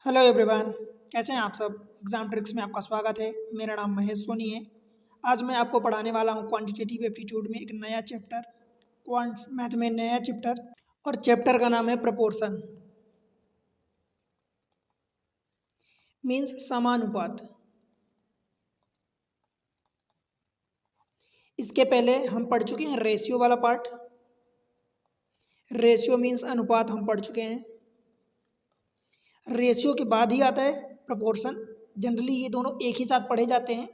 Hello everyone. कैसे हैं आप सब। एग्जाम ट्रिक्स में आपका स्वागत है। मेरा नाम महेश सोनी है। आज मैं आपको पढ़ाने वाला हूं क्वांटिटेटिव एप्टीट्यूड में एक नया चैप्टर, क्वांट्स मैथ में नया चैप्टर, और चैप्टर का नाम है प्रपोर्शन, मीन्स समानुपात। इसके पहले हम पढ़ चुके हैं रेशियो वाला पार्ट। रेशियो मीन्स अनुपात हम पढ़ चुके हैं। रेशियो के बाद ही आता है प्रपोर्शन। जनरली ये दोनों एक ही साथ पढ़े जाते हैं,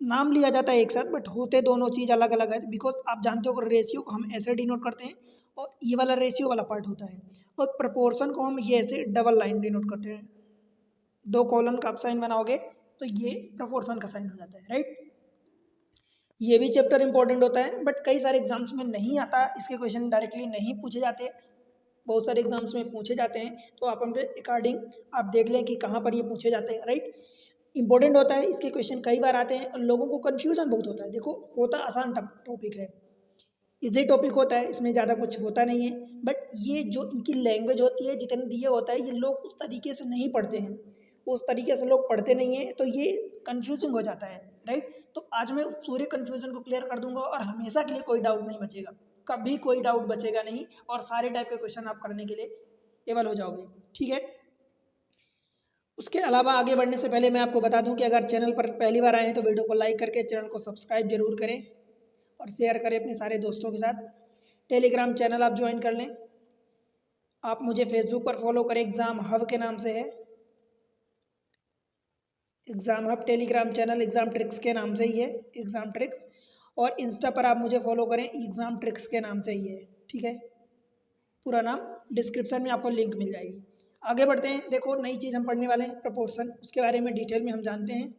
नाम लिया जाता है एक साथ, बट होते दोनों चीज़ अलग अलग है। बिकॉज आप जानते हो रेशियो को हम ऐसे डिनोट करते हैं और ये वाला रेशियो वाला पार्ट होता है, और प्रपोर्शन को हम ये ऐसे डबल लाइन डिनोट करते हैं। दो कॉलन का आप साइन बनाओगे तो ये प्रपोर्शन का साइन हो जाता है, राइट। ये भी चैप्टर इंपॉर्टेंट होता है, बट कई सारे एग्जाम्स में नहीं आता, इसके क्वेश्चन डायरेक्टली नहीं पूछे जाते। बहुत सारे एग्जाम्स में पूछे जाते हैं, तो आप अपने अकॉर्डिंग आप देख लें कि कहाँ पर ये पूछे जाते हैं, राइट। इंपॉर्टेंट होता है, इसके क्वेश्चन कई बार आते हैं और लोगों को कन्फ्यूजन बहुत होता है। देखो, होता आसान टॉपिक है, इजी टॉपिक होता है, इसमें ज़्यादा कुछ होता नहीं है, बट ये जो इनकी लैंग्वेज होती है, जितने दिए होता है, ये लोग उस तरीके से नहीं पढ़ते हैं, उस तरीके से लोग पढ़ते नहीं हैं, तो ये कन्फ्यूजिंग हो जाता है, राइट। तो आज मैं पूरे कन्फ्यूजन को क्लियर कर दूंगा और हमेशा के लिए कोई डाउट नहीं बचेगा, कभी कोई डाउट बचेगा नहीं, और सारे टाइप के क्वेश्चन आप करने के लिए एबल हो जाओगे, ठीक है। उसके अलावा आगे बढ़ने से पहले मैं आपको बता दूं कि अगर चैनल पर पहली बार आए हैं तो वीडियो को लाइक करके चैनल को सब्सक्राइब जरूर करें और शेयर करें अपने सारे दोस्तों के साथ। टेलीग्राम चैनल आप ज्वाइन कर लें। आप मुझे फेसबुक पर फॉलो करें, एग्ज़ाम हब के नाम से है, exam hub Telegram channel exam tricks के नाम से ही है, एग्ज़ाम ट्रिक्स। और इंस्टा पर आप मुझे फॉलो करें, एग्ज़ाम ट्रिक्स के नाम से ही है, ठीक है। पूरा नाम डिस्क्रिप्शन में आपको लिंक मिल जाएगी। आगे बढ़ते हैं। देखो, नई चीज़ हम पढ़ने वाले हैं प्रपोर्शन, उसके बारे में डिटेल में हम जानते हैं।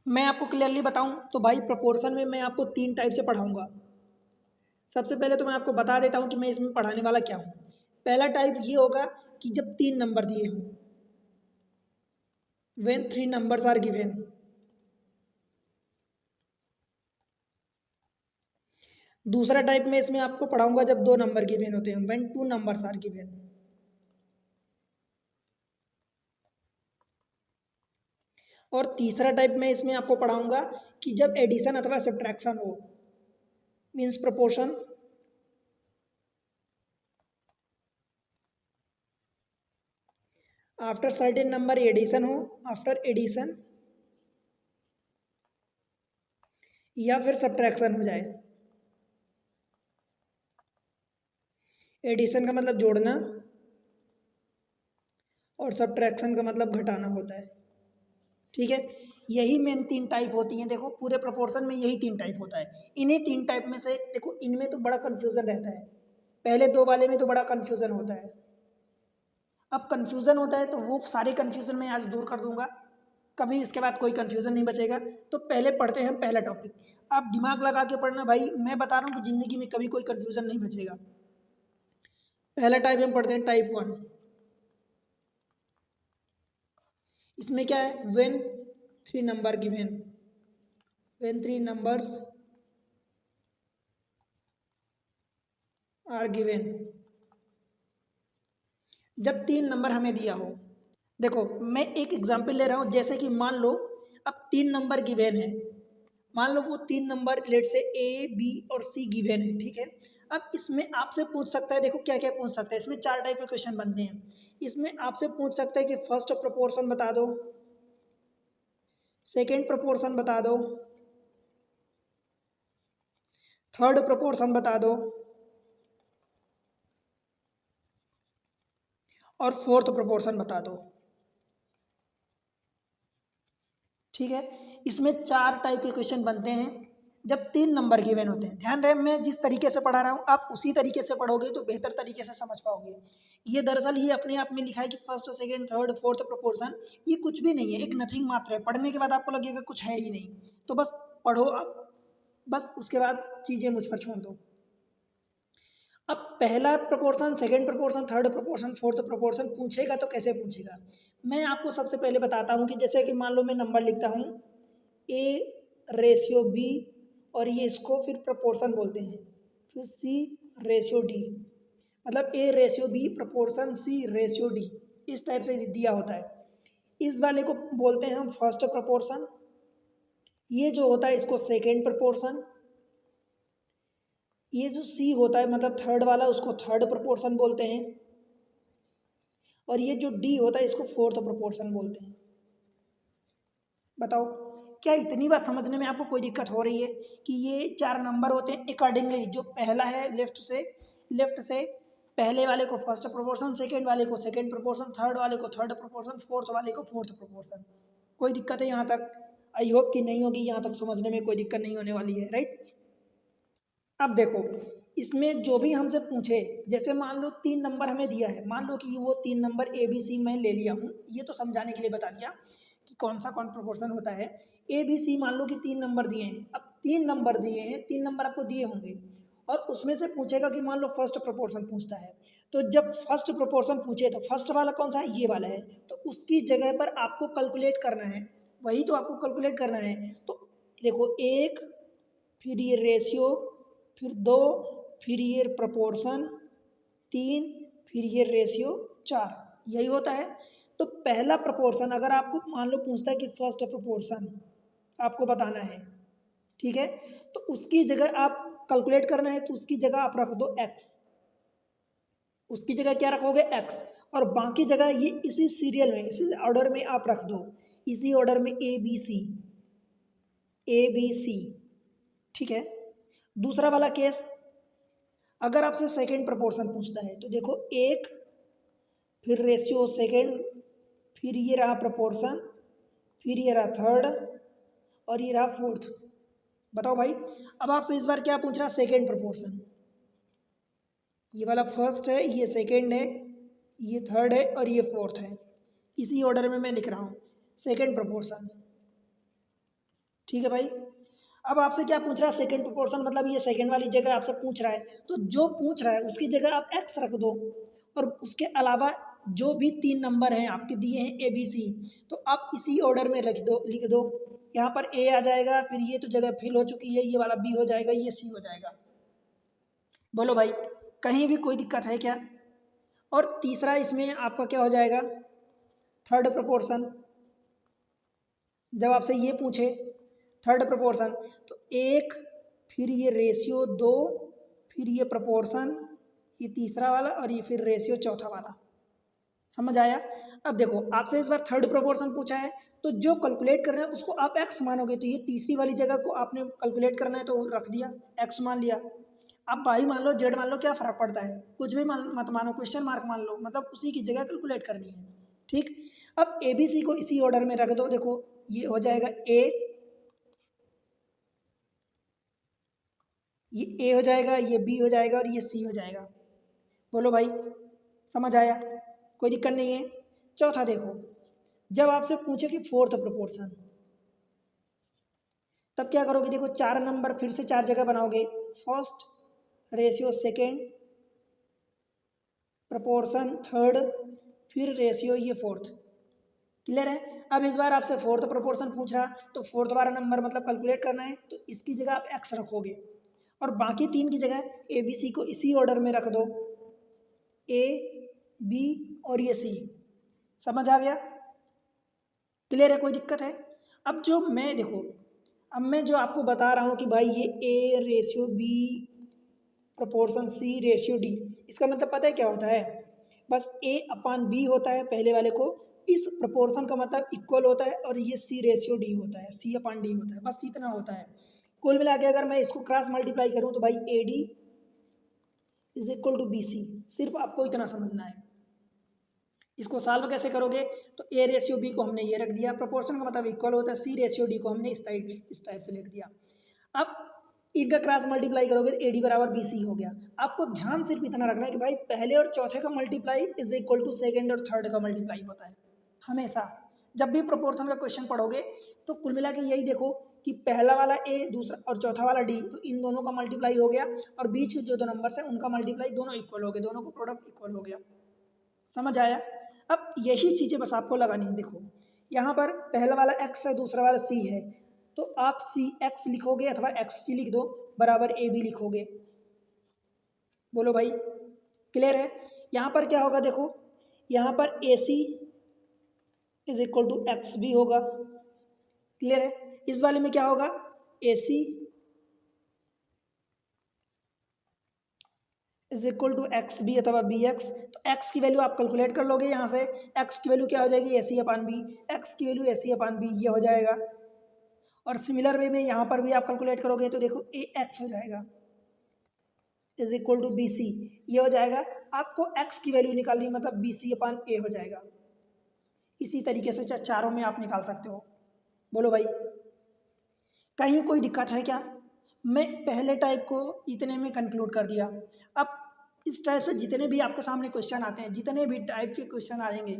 मैं आपको क्लियरली बताऊं तो भाई, प्रपोर्शन में मैं आपको तीन टाइप से पढ़ाऊंगा। सबसे पहले तो मैं आपको बता देता हूं कि मैं इसमें पढ़ाने वाला क्या हूं। पहला टाइप ये होगा कि जब तीन नंबर दिए हों, when three numbers are given. दूसरा टाइप में इसमें आपको पढ़ाऊंगा जब दो नंबर गिवन होते हैं, when two numbers are given. और तीसरा टाइप में इसमें आपको पढ़ाऊंगा कि जब एडिशन अथवा सब्ट्रैक्शन हो, means proportion. After certain number addition हो, आफ्टर एडिशन या फिर सब्ट्रैक्शन हो जाए। एडिशन का मतलब जोड़ना और सब्ट्रैक्शन का मतलब घटाना होता है, ठीक है। यही मेन तीन टाइप होती हैं। देखो, पूरे प्रपोर्शन में यही तीन टाइप होता है। इन्हीं तीन टाइप में से देखो, इनमें तो बड़ा कन्फ्यूजन रहता है, पहले दो वाले में तो बड़ा कन्फ्यूजन होता है। अब कन्फ्यूजन होता है तो वो सारे कन्फ्यूजन मैं आज दूर कर दूंगा, कभी इसके बाद कोई कन्फ्यूजन नहीं बचेगा। तो पहले पढ़ते हैं पहला टॉपिक। आप दिमाग लगा के पढ़ना भाई, मैं बता रहा हूँ कि जिंदगी में कभी कोई कन्फ्यूजन नहीं बचेगा। पहला टाइप हम पढ़ते हैं टाइप वन। इसमें क्या है, when three number given, when three numbers are given. जब तीन नंबर हमें दिया हो। देखो, मैं एक एग्जांपल ले रहा हूँ, जैसे कि मान लो अब तीन नंबर गिवन है, मान लो वो तीन नंबर लेट से ए बी और सी गिवन है, ठीक है। अब इसमें आपसे पूछ सकता है, देखो क्या क्या पूछ सकता है, इसमें चार टाइप के क्वेश्चन बनते हैं। इसमें आपसे पूछ सकता है कि फर्स्ट प्रोपोर्शन बता दो, सेकेंड प्रोपोर्शन बता दो, थर्ड प्रोपोर्शन बता दो, और फोर्थ प्रोपोर्शन बता दो, ठीक है। इसमें चार टाइप के क्वेश्चन बनते हैं जब तीन नंबर गिवन होते हैं। ध्यान रहे, मैं जिस तरीके से पढ़ा रहा हूँ आप उसी तरीके से पढ़ोगे तो बेहतर तरीके से समझ पाओगे। ये दरअसल ये अपने आप में लिखा है कि first second third fourth proportion, ये कुछ भी नहीं है, एक नथिंग मात्र है। पढ़ने के बाद आपको लगेगा कुछ है ही नहीं, तो बस पढ़ो आप, बस उसके बाद चीज़ें मुझ पर छोड़ दो। अब पहला proportion, second proportion, third proportion, fourth proportion पूछेगा तो कैसे पूछेगा, मैं आपको सबसे पहले बताता हूँ कि जैसे कि मान लो मैं नंबर लिखता हूँ ए रेशियो बी, और ये इसको फिर प्रोपोर्शन बोलते हैं, फिर सी रेशियो डी, मतलब A ratio B proportion C ratio D, इस टाइप से दिया होता है। इस वाले को बोलते हैं हम फर्स्ट प्रपोर्शन, ये जो होता है इसको सेकेंड प्रपोर्शन, ये जो सी होता है मतलब थर्ड वाला उसको थर्ड प्रपोर्शन बोलते हैं, और ये जो डी होता है इसको फोर्थ प्रपोर्शन बोलते हैं। बताओ क्या इतनी बात समझने में आपको कोई दिक्कत हो रही है कि ये 4 नंबर होते हैं अकॉर्डिंगली, जो पहला है लेफ्ट से पहले वाले को फर्स्ट प्रोपोर्शन, सेकंड वाले को सेकंड प्रोपोर्शन, थर्ड वाले को थर्ड प्रोपोर्शन, फोर्थ वाले को फोर्थ प्रोपोर्शन। कोई दिक्कत है यहाँ तक? आई होप कि नहीं होगी, यहाँ तक समझने में कोई दिक्कत नहीं होने वाली है, राइट। अब देखो इसमें जो भी हमसे पूछे, जैसे मान लो 3 नंबर हमें दिया है, मान लो कि वो 3 नंबर ए बी सी मैं ले लिया हूँ, ये तो समझाने के लिए बता दिया कि कौन सा कौन प्रोपोर्शन होता है। ए बी सी मान लो कि 3 नंबर दिए हैं, अब 3 नंबर दिए हैं, 3 नंबर आपको दिए होंगे और उसमें से पूछेगा कि मान लो फर्स्ट प्रोपोर्शन पूछता है, तो जब फर्स्ट प्रोपोर्शन पूछे तो फर्स्ट वाला कौन सा है, ये वाला है, तो उसकी जगह पर आपको कैलकुलेट करना है, वही तो आपको कैलकुलेट करना है। तो देखो 1, फिर ये रेशियो, फिर 2, फिर ये प्रपोर्शन 3, फिर ये रेशियो 4, यही होता है। तो पहला प्रपोर्शन अगर आपको मान लो पूछता है कि फर्स्ट प्रपोर्शन आपको बताना है, ठीक है, तो उसकी जगह आप कैलकुलेट करना है तो उसकी जगह आप रख दो x, उसकी जगह क्या रखोगे x, और बाकी जगह ये इसी सीरियल में इसी ऑर्डर में आप रख दो, इसी ऑर्डर में ए बी सी, ठीक है। दूसरा वाला केस, अगर आपसे सेकेंड प्रपोर्शन पूछता है तो देखो 1, फिर रेशियो सेकेंड, फिर ये रहा प्रपोर्शन, फिर ये रहा थर्ड, और ये रहा फोर्थ। बताओ भाई, अब आपसे इस बार क्या पूछ रहा है, सेकेंड प्रपोर्शन, ये वाला फर्स्ट है, ये सेकेंड है, ये थर्ड है और ये फोर्थ है, इसी ऑर्डर में मैं लिख रहा हूँ सेकेंड प्रपोर्शन, ठीक है भाई। अब आपसे क्या पूछ रहा है, सेकेंड प्रोपोर्शन, मतलब ये सेकेंड वाली जगह आपसे पूछ रहा है, तो जो पूछ रहा है उसकी जगह आप एक्स रख दो, और उसके अलावा जो भी 3 नंबर हैं आपके दिए हैं ए बी सी, तो आप इसी ऑर्डर में लिख दो। यहाँ पर ए आ जाएगा, फिर ये तो जगह फिल हो चुकी है, ये वाला बी हो जाएगा, ये सी हो जाएगा। बोलो भाई कहीं भी कोई दिक्कत है क्या? और तीसरा इसमें आपका क्या हो जाएगा, थर्ड प्रोपोर्शन, जब आपसे ये पूछे थर्ड प्रोपोर्शन, तो 1, फिर ये रेशियो 2, फिर ये प्रोपोर्शन, ये तीसरा वाला, और ये फिर रेशियो चौथा वाला। समझ आया? अब देखो आपसे इस बार थर्ड प्रोपोर्शन पूछा है, तो जो कैलकुलेट कर रहे हैं उसको आप x मानोगे, तो ये तीसरी वाली जगह को आपने कैलकुलेट करना है तो रख दिया, x मान लिया। अब y मान लो, z मान लो, क्या फ़र्क पड़ता है, कुछ भी मत मानो, क्वेश्चन मार्क मान लो, मतलब उसी की जगह कैलकुलेट करनी है, ठीक। अब ए बी सी को इसी ऑर्डर में रख दो, देखो ये हो जाएगा ए, ये ए हो जाएगा, ये बी हो जाएगा और ये सी हो जाएगा। बोलो भाई समझ आया? कोई दिक्कत नहीं है। चौथा देखो, जब आपसे पूछे कि फोर्थ प्रोपोर्शन, तब क्या करोगे, देखो 4 नंबर फिर से 4 जगह बनाओगे, first, ratio second, proportion third, फिर रेशियो ये फोर्थ। क्लियर है? अब इस बार आपसे फोर्थ प्रोपोर्शन पूछ रहा, तो फोर्थ वाला नंबर मतलब कैलकुलेट करना है, तो इसकी जगह आप एक्स रखोगे, और बाकी 3 की जगह ए बी सी को इसी ऑर्डर में रख दो, ए बी और ये सी। समझ आ गया? क्लियर है? कोई दिक्कत है? अब जो मैं देखो, अब मैं जो आपको बता रहा हूँ कि भाई ये A ratio B proportion C ratio D, इसका मतलब पता है क्या होता है, बस ए अपान बी होता है पहले वाले को, इस प्रोपोर्शन का मतलब इक्वल होता है, और ये सी रेशियो डी होता है, सी अपान डी होता है, बस इतना होता है। कुल मिला के अगर मैं इसको क्रॉस मल्टीप्लाई करूँ तो भाई A D is equal to B C, सिर्फ आपको इतना समझना है। इसको सॉल्व कैसे करोगे, तो ए रेशियो बी को हमने ये रख दिया, प्रोपोर्शन का मतलब इक्वल होता है, सी रेशियो डी को हमने इस टाइप से लिख दिया। अब इनका क्रॉस मल्टीप्लाई करोगे तो ए डी बराबर बी सी हो गया। आपको ध्यान सिर्फ इतना रखना है कि भाई पहले और चौथे का multiply is equal to second और थर्ड का मल्टीप्लाई होता है हमेशा। जब भी प्रोपोर्शन का क्वेश्चन पढ़ोगे तो कुल मिला के यही देखो कि पहला वाला ए, दूसरा और चौथा वाला डी, तो इन दोनों का मल्टीप्लाई हो गया, और बीच के जो 2 नंबर्स हैं उनका मल्टीप्लाई, दोनों इक्वल हो गए, दोनों को प्रोडक्ट इक्वल हो गया। समझ आया? अब यही चीज़ें बस आपको लगानी है। देखो यहाँ पर पहला वाला x है, दूसरा वाला c है, तो आप सी एक्स लिखोगे अथवा एक्स सी लिख दो, बराबर ए बी लिखोगे। बोलो भाई क्लियर है? यहाँ पर क्या होगा, देखो यहाँ पर A C is equal to X भी होगा। क्लियर है? इस वाले में क्या होगा, A C is equal to X B अथवा बी एक्स। तो एक्स की वैल्यू आप कैलकुलेट कर लोगे यहाँ से, एक्स की वैल्यू क्या हो जाएगी, ए सी अपान बी, एक्स की वैल्यू ए सी अपान बी ये हो जाएगा। और सिमिलर वे में यहाँ पर भी आप कैलकुलेट करोगे तो देखो ए एक्स हो जाएगा is equal to B C, ये हो जाएगा। आपको एक्स की वैल्यू निकालनी है, मतलब बी सी अपान ए हो जाएगा। इसी तरीके से चारों में आप निकाल सकते हो। बोलो भाई, कहीं कोई दिक्कत है क्या? मैं पहले टाइप को इतने में कंक्लूड कर दिया। अब इस टाइप से जितने भी आपके सामने क्वेश्चन आते हैं, जितने भी टाइप के क्वेश्चन आएंगे,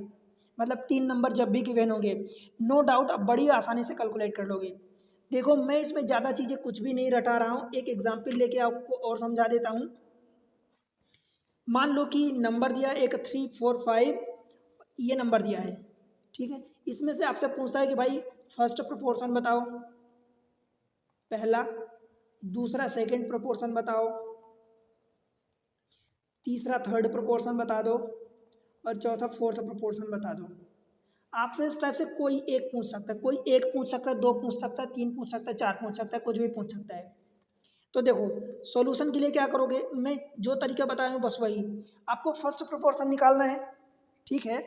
मतलब 3 नंबर जब भी गिवन होंगे, नो डाउट आप बड़ी आसानी से कैलकुलेट कर लोगे। देखो मैं इसमें ज़्यादा चीज़ें कुछ भी नहीं रटा रहा हूँ, एक एग्जाम्पल लेके आपको और समझा देता हूँ। मान लो कि नंबर दिया एक 3 4 5, ये नंबर दिया है, ठीक है। इसमें से आपसे पूछता है कि भाई फर्स्ट प्रोपोर्शन बताओ, पहला, दूसरा सेकंड प्रोपोर्शन बताओ, तीसरा थर्ड प्रोपोर्शन बता दो, और चौथा फोर्थ प्रोपोर्शन बता दो। आपसे इस टाइप से कोई एक पूछ सकता है, कोई एक पूछ सकता है, दो पूछ सकता है, तीन पूछ सकता है, चार पूछ सकता है, कुछ भी पूछ सकता है। तो देखो सॉल्यूशन के लिए क्या करोगे, मैं जो तरीका बताया हूँ बस वही, आपको फर्स्ट प्रोपोर्शन निकालना है, ठीक है।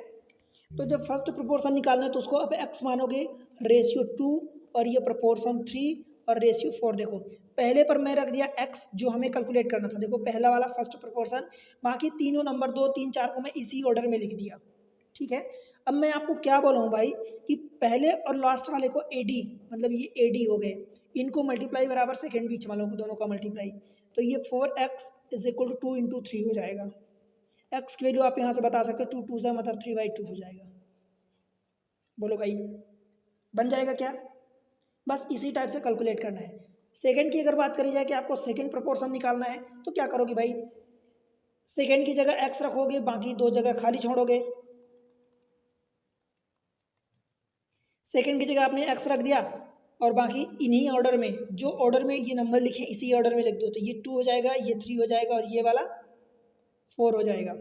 तो जब फर्स्ट प्रोपोर्शन निकालना है तो उसको अब एक्स मानोगे, रेशियो 2 और ये प्रोपोर्शन 3 और रेशियो 4। देखो पहले पर मैं रख दिया एक्स जो हमें कैलकुलेट करना था, देखो पहला वाला फर्स्ट प्रोपोर्शन, बाकी तीनों नंबर 2 3 4 को मैं इसी ऑर्डर में लिख दिया, ठीक है। अब मैं आपको क्या बोला हूँ भाई कि पहले और लास्ट वाले को एडी, मतलब ये एडी हो गए, इनको मल्टीप्लाई बराबर सेकेंड बीच वालों को दोनों का मल्टीप्लाई, तो ये 4x is equal to 2 into 3 हो जाएगा। एक्स की वैल्यू आप यहाँ से बता सकते हो, 2 2 जा मतलब 3/2 हो जाएगा। बोलो भाई बन जाएगा क्या? बस इसी टाइप से कैलकुलेट करना है। सेकंड की अगर बात करी जाए कि आपको सेकंड प्रोपोर्शन निकालना है तो क्या करोगे भाई, सेकंड की जगह एक्स रखोगे, बाकी दो जगह खाली छोड़ोगे। सेकंड की जगह आपने एक्स रख दिया और बाकी इन्हीं ऑर्डर में, जो ऑर्डर में ये नंबर लिखे इसी ऑर्डर में लिख दो, तो ये 2 हो जाएगा, ये 3 हो जाएगा और ये वाला 4 हो जाएगा।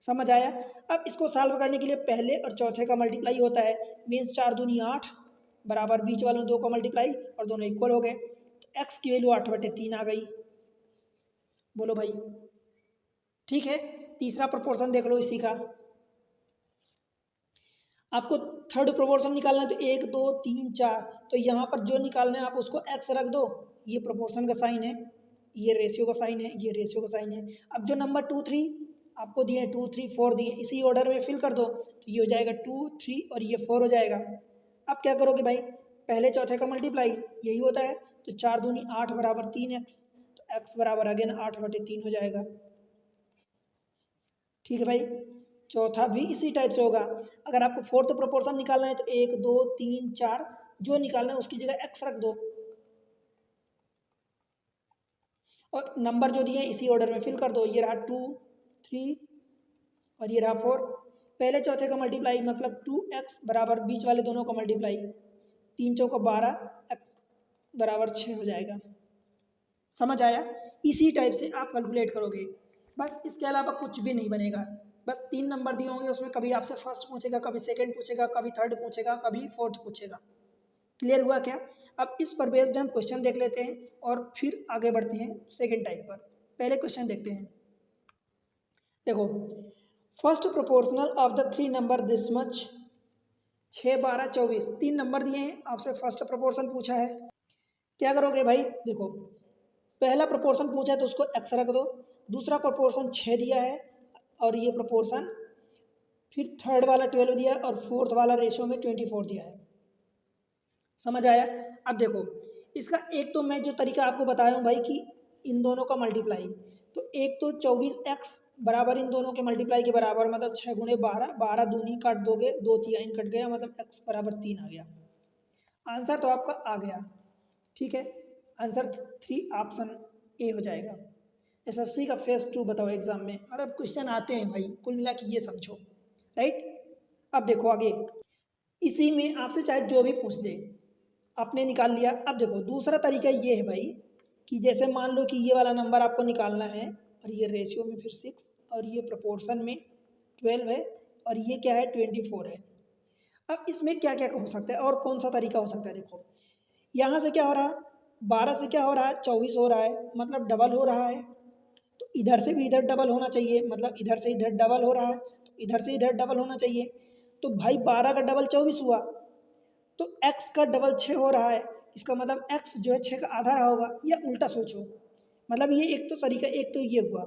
समझ आया? अब इसको सॉल्व करने के लिए पहले और चौथे का मल्टीप्लाई होता है, मीन्स 4 दूनी 8 बराबर बीच वालों दो का मल्टीप्लाई और दोनों इक्वल हो गए, तो एक्स की वैल्यू 8/3 आ गई। बोलो भाई ठीक है। तीसरा प्रोपोर्शन देख लो इसी का, आपको थर्ड प्रोपोर्शन निकालना है तो 1 2 3 4, तो यहाँ पर जो निकालना है आप उसको एक्स रख दो, ये प्रोपोर्शन का साइन है, ये रेशियो का साइन है, ये रेशियो का साइन है। अब जो नंबर 2 3 आपको दिए, 2 3 4 दिए, इसी ऑर्डर में फिल कर दो, तो ये हो जाएगा 2 3 और ये 4 हो जाएगा। अब क्या करोगे भाई, पहले चौथे का मल्टीप्लाई यही होता है, तो 4 दूनी 8 बराबर 3x, तो x बराबर अगेन 8/3 हो जाएगा। ठीक है भाई, चौथा भी इसी टाइप से होगा। अगर आपको फोर्थ प्रोपोर्शन निकालना है तो 1 2 3 4, जो निकालना है उसकी जगह x रख दो और नंबर जो दिए इसी ऑर्डर में फिल कर दो, ये रहा 2 3 और ये रहा 4। पहले चौथे का मल्टीप्लाई मतलब 2x बराबर बीच वाले दोनों का मल्टीप्लाई, 3 चौका 12, x बराबर 6 हो जाएगा। समझ आया? इसी टाइप से आप कैलकुलेट करोगे, बस इसके अलावा कुछ भी नहीं बनेगा। बस 3 नंबर दिए होंगे, उसमें कभी आपसे फर्स्ट पूछेगा, कभी सेकंड पूछेगा, कभी थर्ड पूछेगा, कभी फोर्थ पूछेगा। क्लियर हुआ क्या? अब इस पर बेस्ड हम क्वेश्चन देख लेते हैं और फिर आगे बढ़ते हैं सेकंड टाइप पर। पहले क्वेश्चन देखते हैं। देखो first proportional of the 3 number this much, 6 12 24, 3 number दिए हैं, आपसे फर्स्ट प्रोपोर्शन पूछा है। क्या करोगे भाई, देखो पहला प्रोपोर्शन पूछा है तो उसको एक्स रख दो, दूसरा प्रोपोर्शन 6 दिया है और ये प्रोपोर्शन, फिर थर्ड वाला 12 दिया है और फोर्थ वाला रेशियो में 24 दिया है। समझ आया? अब देखो इसका एक तो मैं जो तरीका आपको बताया हूँ भाई कि इन दोनों का मल्टीप्लाई, तो एक तो 24x बराबर इन दोनों के मल्टीप्लाई के बराबर, मतलब 6 गुणे 12, 12 दूनी काट दोगे, 2 3 कट गया, मतलब x बराबर 3 आ गया। आंसर तो आपका आ गया, ठीक है। आंसर 3 ऑप्शन ए हो जाएगा। एसएससी का फेज 2 बताओ एग्जाम में, मतलब क्वेश्चन आते हैं भाई, कुल मिला के ये समझो, राइट। अब देखो आगे, इसी में आपसे चाहे जो भी पूछ दे, आपने निकाल लिया। अब देखो दूसरा तरीका ये है भाई कि जैसे मान लो कि ये वाला नंबर आपको निकालना है और ये रेशियो में फिर 6 और ये प्रोपोर्शन में 12 है और ये क्या है 24 है। अब इसमें क्या क्या हो सकता है और कौन सा तरीका हो सकता है, देखो यहाँ से क्या हो रहा है, 12 से क्या हो रहा है, 24 हो रहा है, मतलब डबल हो रहा है। तो इधर से भी इधर डबल होना चाहिए, मतलब इधर से इधर डबल हो रहा है, तो इधर से इधर डबल होना चाहिए। तो भाई 12 का डबल 24 हुआ, तो x का डबल 6 हो रहा है, इसका मतलब x जो है 6 का आधा रहा होगा, या उल्टा सोचो। मतलब ये एक तो तरीका, एक तो ये हुआ।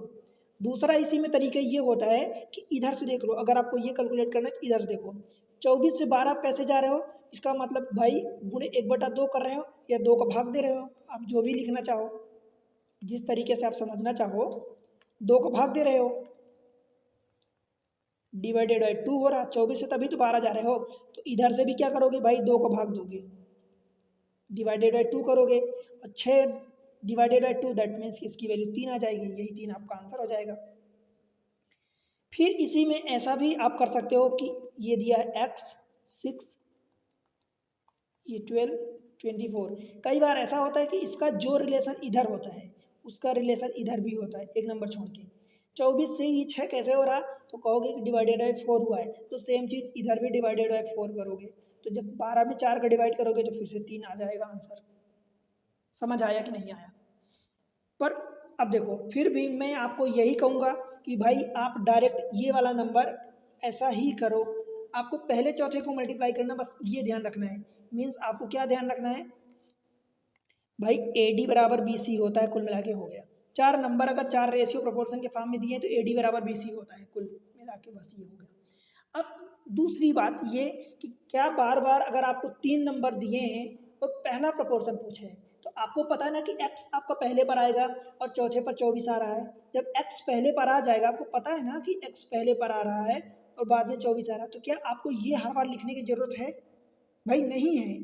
दूसरा इसी में तरीका ये होता है कि इधर से देख लो, अगर आपको ये कैलकुलेट करना है तो इधर से देखो, 24 से 12 आप कैसे जा रहे हो, इसका मतलब भाई गुणे 1/2 कर रहे हो या 2 का भाग दे रहे हो, आप जो भी लिखना चाहो, जिस तरीके से आप समझना चाहो, 2 को भाग दे रहे हो, डिवाइडेड बाई 2 हो रहा, 24 से तभी तो 12 जा रहे हो, तो इधर से भी क्या करोगे भाई, 2 को भाग दोगे, डिवाइडेड बाई 2 करोगे, और 6 डिवाइडेड बाई 2 दैट मीन्स इसकी वैल्यू 3 आ जाएगी, यही 3 आपका आंसर हो जाएगा। फिर इसी में ऐसा भी आप कर सकते हो कि ये दिया है x 6, ये 12, 24। कई बार ऐसा होता है कि इसका जो रिलेशन इधर होता है उसका रिलेशन इधर भी होता है, एक नंबर छोड़ के। 24 से ये 6 कैसे हो रहा, तो कहोगे कि डिवाइडेड बाई 4 हुआ है, तो सेम चीज़ इधर भी डिवाइडेड बाई 4 करोगे, तो जब 12 में 4 का डिवाइड करोगे तो फिर से 3 आ जाएगा आंसर। समझ आया कि नहीं आया? पर अब देखो, फिर भी मैं आपको यही कहूँगा कि भाई आप डायरेक्ट ये वाला नंबर ऐसा ही करो, आपको पहले चौथे को मल्टीप्लाई करना, बस ये ध्यान रखना है। मीन्स आपको क्या ध्यान रखना है भाई, AD बराबर BC होता है, कुल मिला के हो गया। 4 नंबर अगर 4 रेशियो प्रोपोर्शन के फॉर्म में दिए तो AD बराबर BC होता है, कुल मिला के बस ये हो गया। अब दूसरी बात ये कि क्या बार बार अगर आपको 3 नंबर दिए हैं और पहला प्रोपोर्शन पूछे हैं, तो आपको पता है ना कि x आपका पहले पर आएगा और चौथे पर 24 आ रहा है। जब x पहले पर आ जाएगा, आपको पता है ना कि x पहले पर आ रहा है और बाद में 24 आ रहा है, तो क्या आपको ये हर बार लिखने की जरूरत है? भाई नहीं है,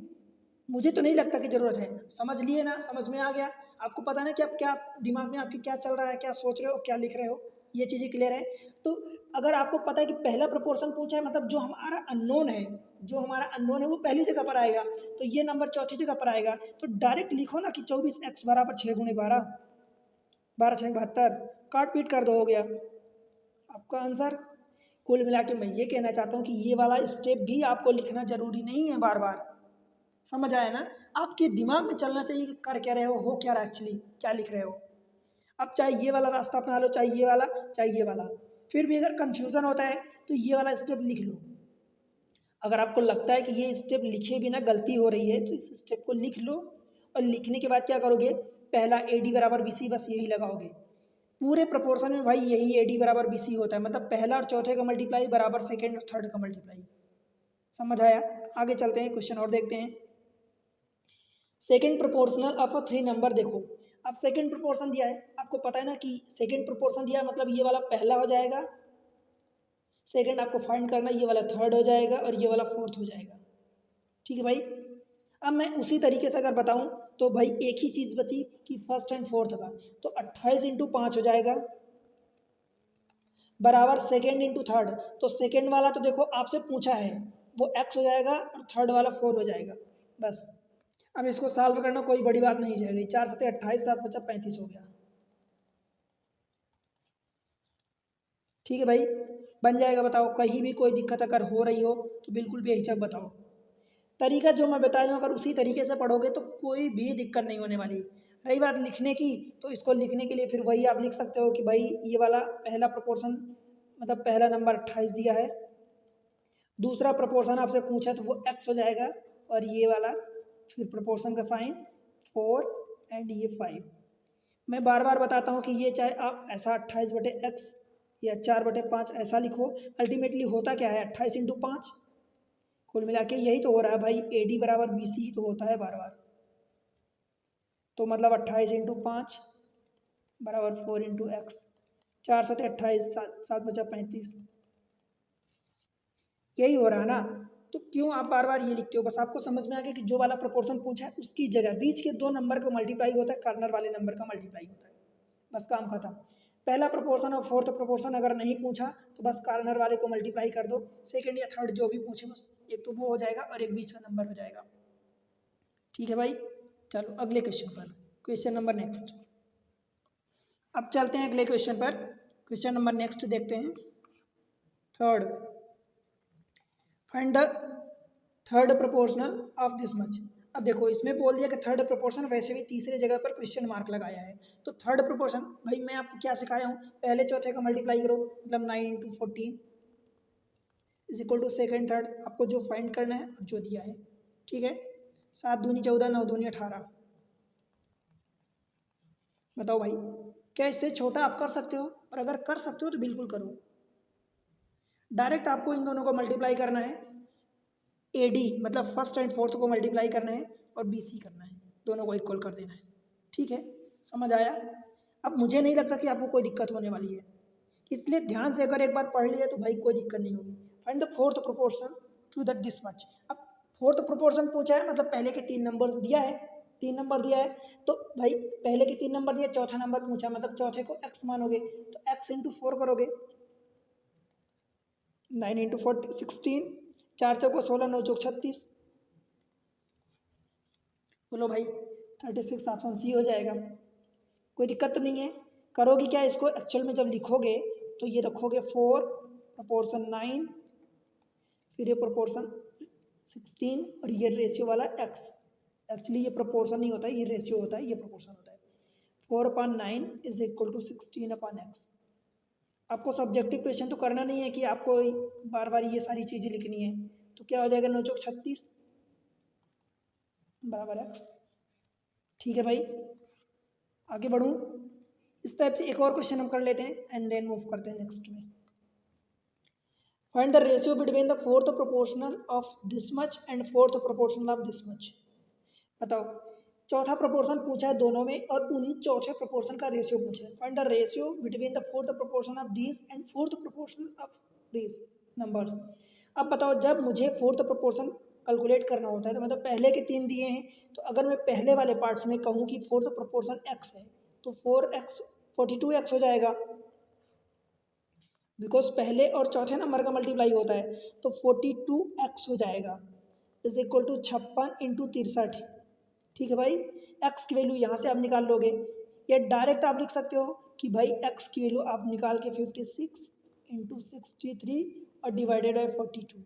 मुझे तो नहीं लगता कि ज़रूरत है। समझ लिए ना, समझ में आ गया? आपको पता ना कि आप क्या दिमाग में आपके क्या चल रहा है, क्या सोच रहे हो, क्या लिख रहे हो, ये चीज़ें क्लियर है। तो अगर आपको पता है कि पहला प्रोपोर्शन पूछा है, मतलब जो हमारा अननोन है, जो हमारा अननोन है वो पहली जगह पर आएगा, तो ये नंबर चौथी जगह पर आएगा, तो डायरेक्ट लिखो ना कि 24x बराबर 6 गुणे 12, 12 6 72, काट पीट कर दो, हो गया आपका आंसर। कुल मिला के मैं ये कहना चाहता हूँ कि ये वाला स्टेप भी आपको लिखना जरूरी नहीं है बार बार। समझ आया ना? आपके दिमाग में चलना चाहिए कि कर क्या रहे हो क्या रहा एक्चुअली, क्या लिख रहे हो। अब चाहे ये वाला रास्ता अपना लो, चाहे ये वाला, चाहे ये वाला, फिर भी अगर कन्फ्यूज़न होता है तो ये वाला स्टेप लिख लो। अगर आपको लगता है कि ये स्टेप लिखे बिना गलती हो रही है तो इस स्टेप को लिख लो, और लिखने के बाद क्या करोगे, पहला AD बराबर BC बस यही लगाओगे। पूरे प्रोपोर्शन में भाई यही AD बराबर BC होता है, मतलब पहला और चौथे का मल्टीप्लाई बराबर सेकेंड और थर्ड का मल्टीप्लाई। समझ आया? आगे चलते हैं, क्वेश्चन और देखते हैं। Second proportional of a 3 number, देखो अब सेकेंड प्रोपोर्शन दिया है, आपको पता है ना कि सेकेंड प्रोपोर्शन दिया मतलब ये वाला पहला हो जाएगा, सेकेंड आपको फाइंड करना, ये वाला थर्ड हो जाएगा और ये वाला फोर्थ हो जाएगा। ठीक है भाई? अब मैं उसी तरीके से अगर बताऊं तो भाई एक ही चीज़ बची कि फर्स्ट एंड फोर्थ का, तो 28 इंटू 5 हो जाएगा बराबर सेकेंड इंटू थर्ड। तो सेकेंड वाला तो देखो आपसे पूछा है, वो x हो जाएगा और थर्ड वाला 4 हो जाएगा, बस। अब इसको सॉल्व करना कोई बड़ी बात नहीं जाएगी, 4 सत्ते 28, 7 बचा 35 हो गया। ठीक है भाई, बन जाएगा। बताओ कहीं भी कोई दिक्कत अगर हो रही हो तो बिल्कुल बेहिचक बताओ। तरीका जो मैं बताया हूँ अगर उसी तरीके से पढ़ोगे तो कोई भी दिक्कत नहीं होने वाली। रही बात लिखने की, तो इसको लिखने के लिए फिर वही आप लिख सकते हो कि भाई ये वाला पहला प्रोपोर्शन, मतलब पहला नंबर 28 दिया है, दूसरा प्रोपोर्शन आपसे पूछा तो वो x हो जाएगा, और ये वाला फिर प्रोपोर्शन का साइन 4 एंड ये 5। मैं बार बार बताता हूँ कि ये चाहे आप ऐसा 28/x या 4/5 ऐसा लिखो, अल्टीमेटली होता क्या है 28 इंटू 5, कुल मिला के यही तो हो रहा है भाई, AD बराबर BC ही तो होता है बार बार। तो मतलब 28 इंटू 5 बराबर 4 इंटू एक्स, 4 सत्ते 28, 7 बचा 35, यही हो रहा है ना। तो क्यों आप बार बार ये लिखते हो? बस आपको समझ में आ गया कि जो वाला प्रोपोर्शन पूछा है उसकी जगह बीच के 2 नंबर का मल्टीप्लाई होता है, कार्नर वाले नंबर का मल्टीप्लाई होता है, बस काम खत्म। पहला प्रोपोर्शन और फोर्थ प्रोपोर्शन अगर नहीं पूछा तो बस कार्नर वाले को मल्टीप्लाई कर दो, सेकंड या थर्ड जो भी पूछे बस एक तो वो हो जाएगा और एक बीच का नंबर हो जाएगा। ठीक है भाई, चलो अगले क्वेश्चन पर, क्वेश्चन नंबर नेक्स्ट। अब चलते हैं अगले क्वेश्चन पर, क्वेश्चन नंबर नेक्स्ट देखते हैं। Third, find the third proportional of this much. अब देखो इसमें बोल दिया कि थर्ड प्रोपोर्शन, वैसे भी तीसरे जगह पर क्वेश्चन मार्क लगाया है। तो थर्ड प्रोपोर्शन भाई मैं आपको क्या सिखाया हूँ, पहले चौथे का मल्टीप्लाई करो, मतलब 9 × 14 is equal to second third, आपको जो फाइंड करना है जो दिया है। ठीक है, 7 दूनी 14, 9 दूनी 18। बताओ भाई, क्या इससे छोटा आप कर सकते हो? और अगर कर सकते हो तो बिल्कुल करो। डायरेक्ट आपको इन दोनों को मल्टीप्लाई करना है, AD मतलब फर्स्ट एंड फोर्थ को मल्टीप्लाई करना है और BC करना है, दोनों को इक्वल कर देना है। ठीक है, समझ आया? अब मुझे नहीं लगता कि आपको कोई दिक्कत होने वाली है, इसलिए ध्यान से अगर एक बार पढ़ लिया तो भाई कोई दिक्कत नहीं होगी। Find the fourth proportion to that this much. अब फोर्थ प्रोपोर्शन पूछा है, मतलब पहले के 3 नंबर दिया है, 3 नंबर दिया है, तो भाई पहले के 3 नंबर दिया, चौथा नंबर पूछा, मतलब चौथे को x मानोगे, तो x × 4 करोगे, 9 × 4 16, 4 चौको 16, 9 चौक 36। बोलो भाई, 36 ऑप्शन सी हो जाएगा। कोई दिक्कत तो नहीं है? करोगे क्या इसको एक्चुअल में, जब लिखोगे तो ये रखोगे 4 प्रोपोर्शन 9, फिर ये प्रोपोर्शन 16 और ये रेशियो वाला x। एक्चुअली ये प्रोपोर्शन नहीं होता है, ये रेशियो होता है, ये प्रोपोर्शन होता है। 4/9 इज इक्वल टू 16/x। आपको सब्जेक्टिव क्वेश्चन तो करना नहीं है कि आपको बार बार ये सारी चीज़ें लिखनी है, तो क्या हो जाएगा 9 चौक 36 बराबर x। ठीक है भाई, आगे बढ़ूँ? इस टाइप से एक और क्वेश्चन हम कर लेते हैं एंड देन मूव करते हैं नेक्स्ट में। Find the ratio between the fourth proportional of this much and fourth proportional of this much. बताओ, चौथा प्रोपोर्शन पूछा है दोनों में और उन चौथे प्रोपोर्शन का रेशियो पूछा है। Find the ratio between the fourth proportion of this and fourth proportion of this numbers. अब बताओ, जब मुझे फोर्थ प्रोपोर्शन कैलकुलेट करना होता है तो मतलब पहले के 3 दिए हैं, तो अगर मैं पहले वाले पार्ट्स में कहूँ कि फोर्थ प्रोपोर्शन x है, तो 4x 42x हो जाएगा, बिकॉज पहले और चौथे नंबर का मल्टीप्लाई होता है, तो 42x हो जाएगा इज इक्वल टू 56 × 63। ठीक है भाई, x की वैल्यू यहाँ से आप निकाल लोगे, या डायरेक्ट आप लिख सकते हो कि भाई x की वैल्यू आप निकाल के 56 × 63 और डिवाइडेड बाई 42।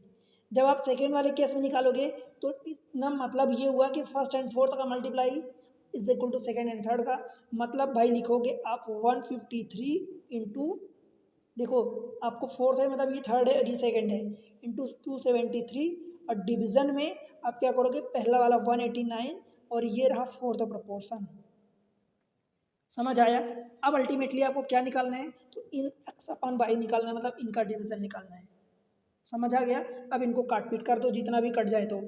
जब आप सेकेंड वाले केस में निकालोगे तो इतना मतलब ये हुआ कि फर्स्ट एंड फोर्थ का multiply is equal to second and third का। मतलब भाई लिखोगे आप 153 इंटू, देखो आपको फोर्थ है मतलब ये थर्ड है और ये सेकेंड है, इंटू 273, और डिवीजन में आप क्या करोगे, पहला वाला 189 और ये रहा फोर्थ प्रोपोर्शन। समझ आया? अब अल्टीमेटली आपको क्या निकालना है, तो इन x/y निकालना है, मतलब इनका डिवीजन निकालना है। समझ आ गया? अब इनको काट पीट कर दो, जितना भी कट जाए तो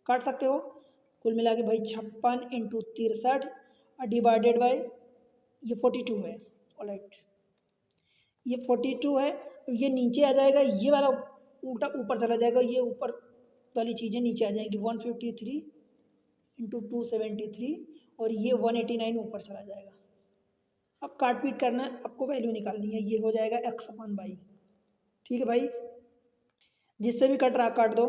काट सकते हो। कुल मिला के भाई 56 × 63 और डिवाइडेड बाय ये 42 है। ऑलराइट, ये 42 है, ये नीचे आ जाएगा, ये वाला उल्टा ऊपर चला जाएगा, ये ऊपर वाली चीज़ें नीचे आ जाएंगी, 153 × 273 और ये 189 ऊपर चला जाएगा। अब काट पीट करना है, आपको वैल्यू निकालनी है, ये हो जाएगा x/y। ठीक है भाई, जिससे भी कट रहा काट दो।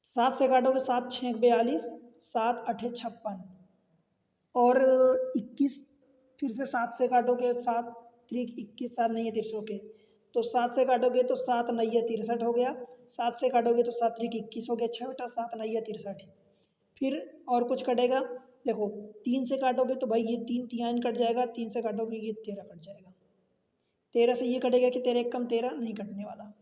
7 से काटोगे 7 × 6 = 42, 7 × 8 = 56 और 21, फिर से 7 से काटोगे, 7 × 3 = 21, 7 नहीं है 300 के, तो 7 से काटोगे तो 7 9 है 63 हो गया, 7 से काटोगे तो 7 3 = 21 हो गया, 6 बटा 7 9 है 63। फिर और कुछ कटेगा, देखो 3 से काटोगे तो भाई ये 3 तिहाई कट जाएगा, 3 से काटोगे ये 13 कट जाएगा, 13 से ये कटेगा कि 13 × 1 = 13, नहीं कटने वाला।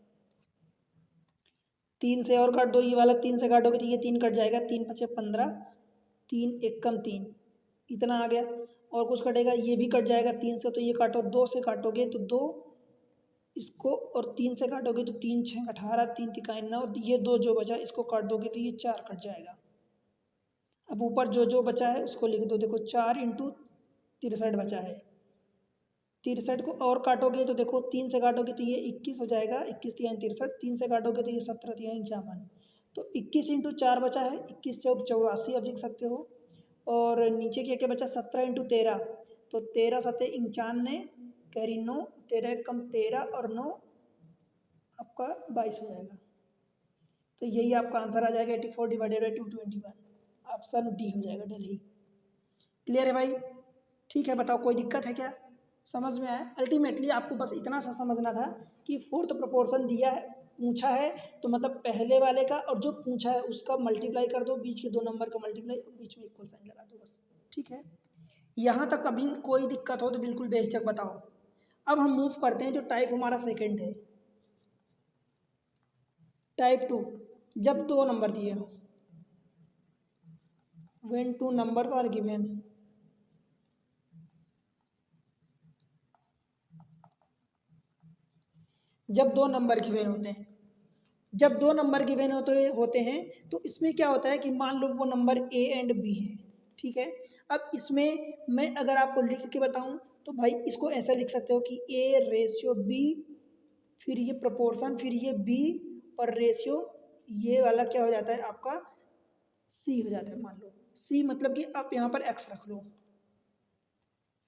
3 से और काट दो, ये वाला 3 से काटोगे तो ये 3 कट जाएगा, 3 × 5 = 15, 3 1 = 3, इतना आ गया। और कुछ कटेगा, ये भी कट जाएगा 3 से, तो ये काटो, 2 से काटोगे तो 2 इसको, और 3 से काटोगे तो 3 × 6 = 18, 3 × 3 = 9, ये 2 जो बचा इसको काट दोगे तो ये 4 कट जाएगा। अब ऊपर जो जो बचा है उसको लिख दो, देखो 4 × 63 बचा है, 63 को और काटोगे तो देखो 3 से काटोगे तो ये 21 हो जाएगा, 21 तिहाई 63, 3 से काटोगे तो ये 17 तिहाई 51, तो 21 × 4 बचा है, 21 चौक 84 आप लिख सकते हो। और नीचे क्या क्या बचा, 17 × 13, तो 13 7 91, कैरी 9, 13 1 = 13 और 9 आपका 22 हो जाएगा। तो यही आपका आंसर आ जाएगा 84 डिवाइडेड बाई 221, ऑप्शन डी हो जाएगा, दिल्ली। क्लियर है भाई? ठीक है, बताओ कोई दिक्कत है क्या? समझ में आया? अल्टीमेटली आपको बस इतना सा समझना था कि फोर्थ प्रोपोर्शन दिया है पूछा है तो मतलब पहले वाले का और जो पूछा है उसका मल्टीप्लाई कर दो, बीच के दो नंबर का मल्टीप्लाई, बीच में इक्वल साइन लगा दो बस। ठीक है, यहाँ तक अभी कोई दिक्कत हो तो बिल्कुल बेझिझक बताओ। अब हम मूव करते हैं जो टाइप हमारा सेकंड है, टाइप 2। जब दो नंबर दिए हो, when two numbers are given, जब दो नंबर गिवन होते हैं, जब दो नंबर गिवन होते हैं तो इसमें क्या होता है कि मान लो वो नंबर ए एंड बी है। ठीक है, अब इसमें मैं अगर आपको लिख के बताऊं तो भाई इसको ऐसा लिख सकते हो कि ए रेशियो बी, फिर ये प्रोपोर्शन, फिर ये बी और रेशियो, ये वाला क्या हो जाता है आपका सी हो जाता है। मान लो सी मतलब कि आप यहाँ पर एक्स रख लो,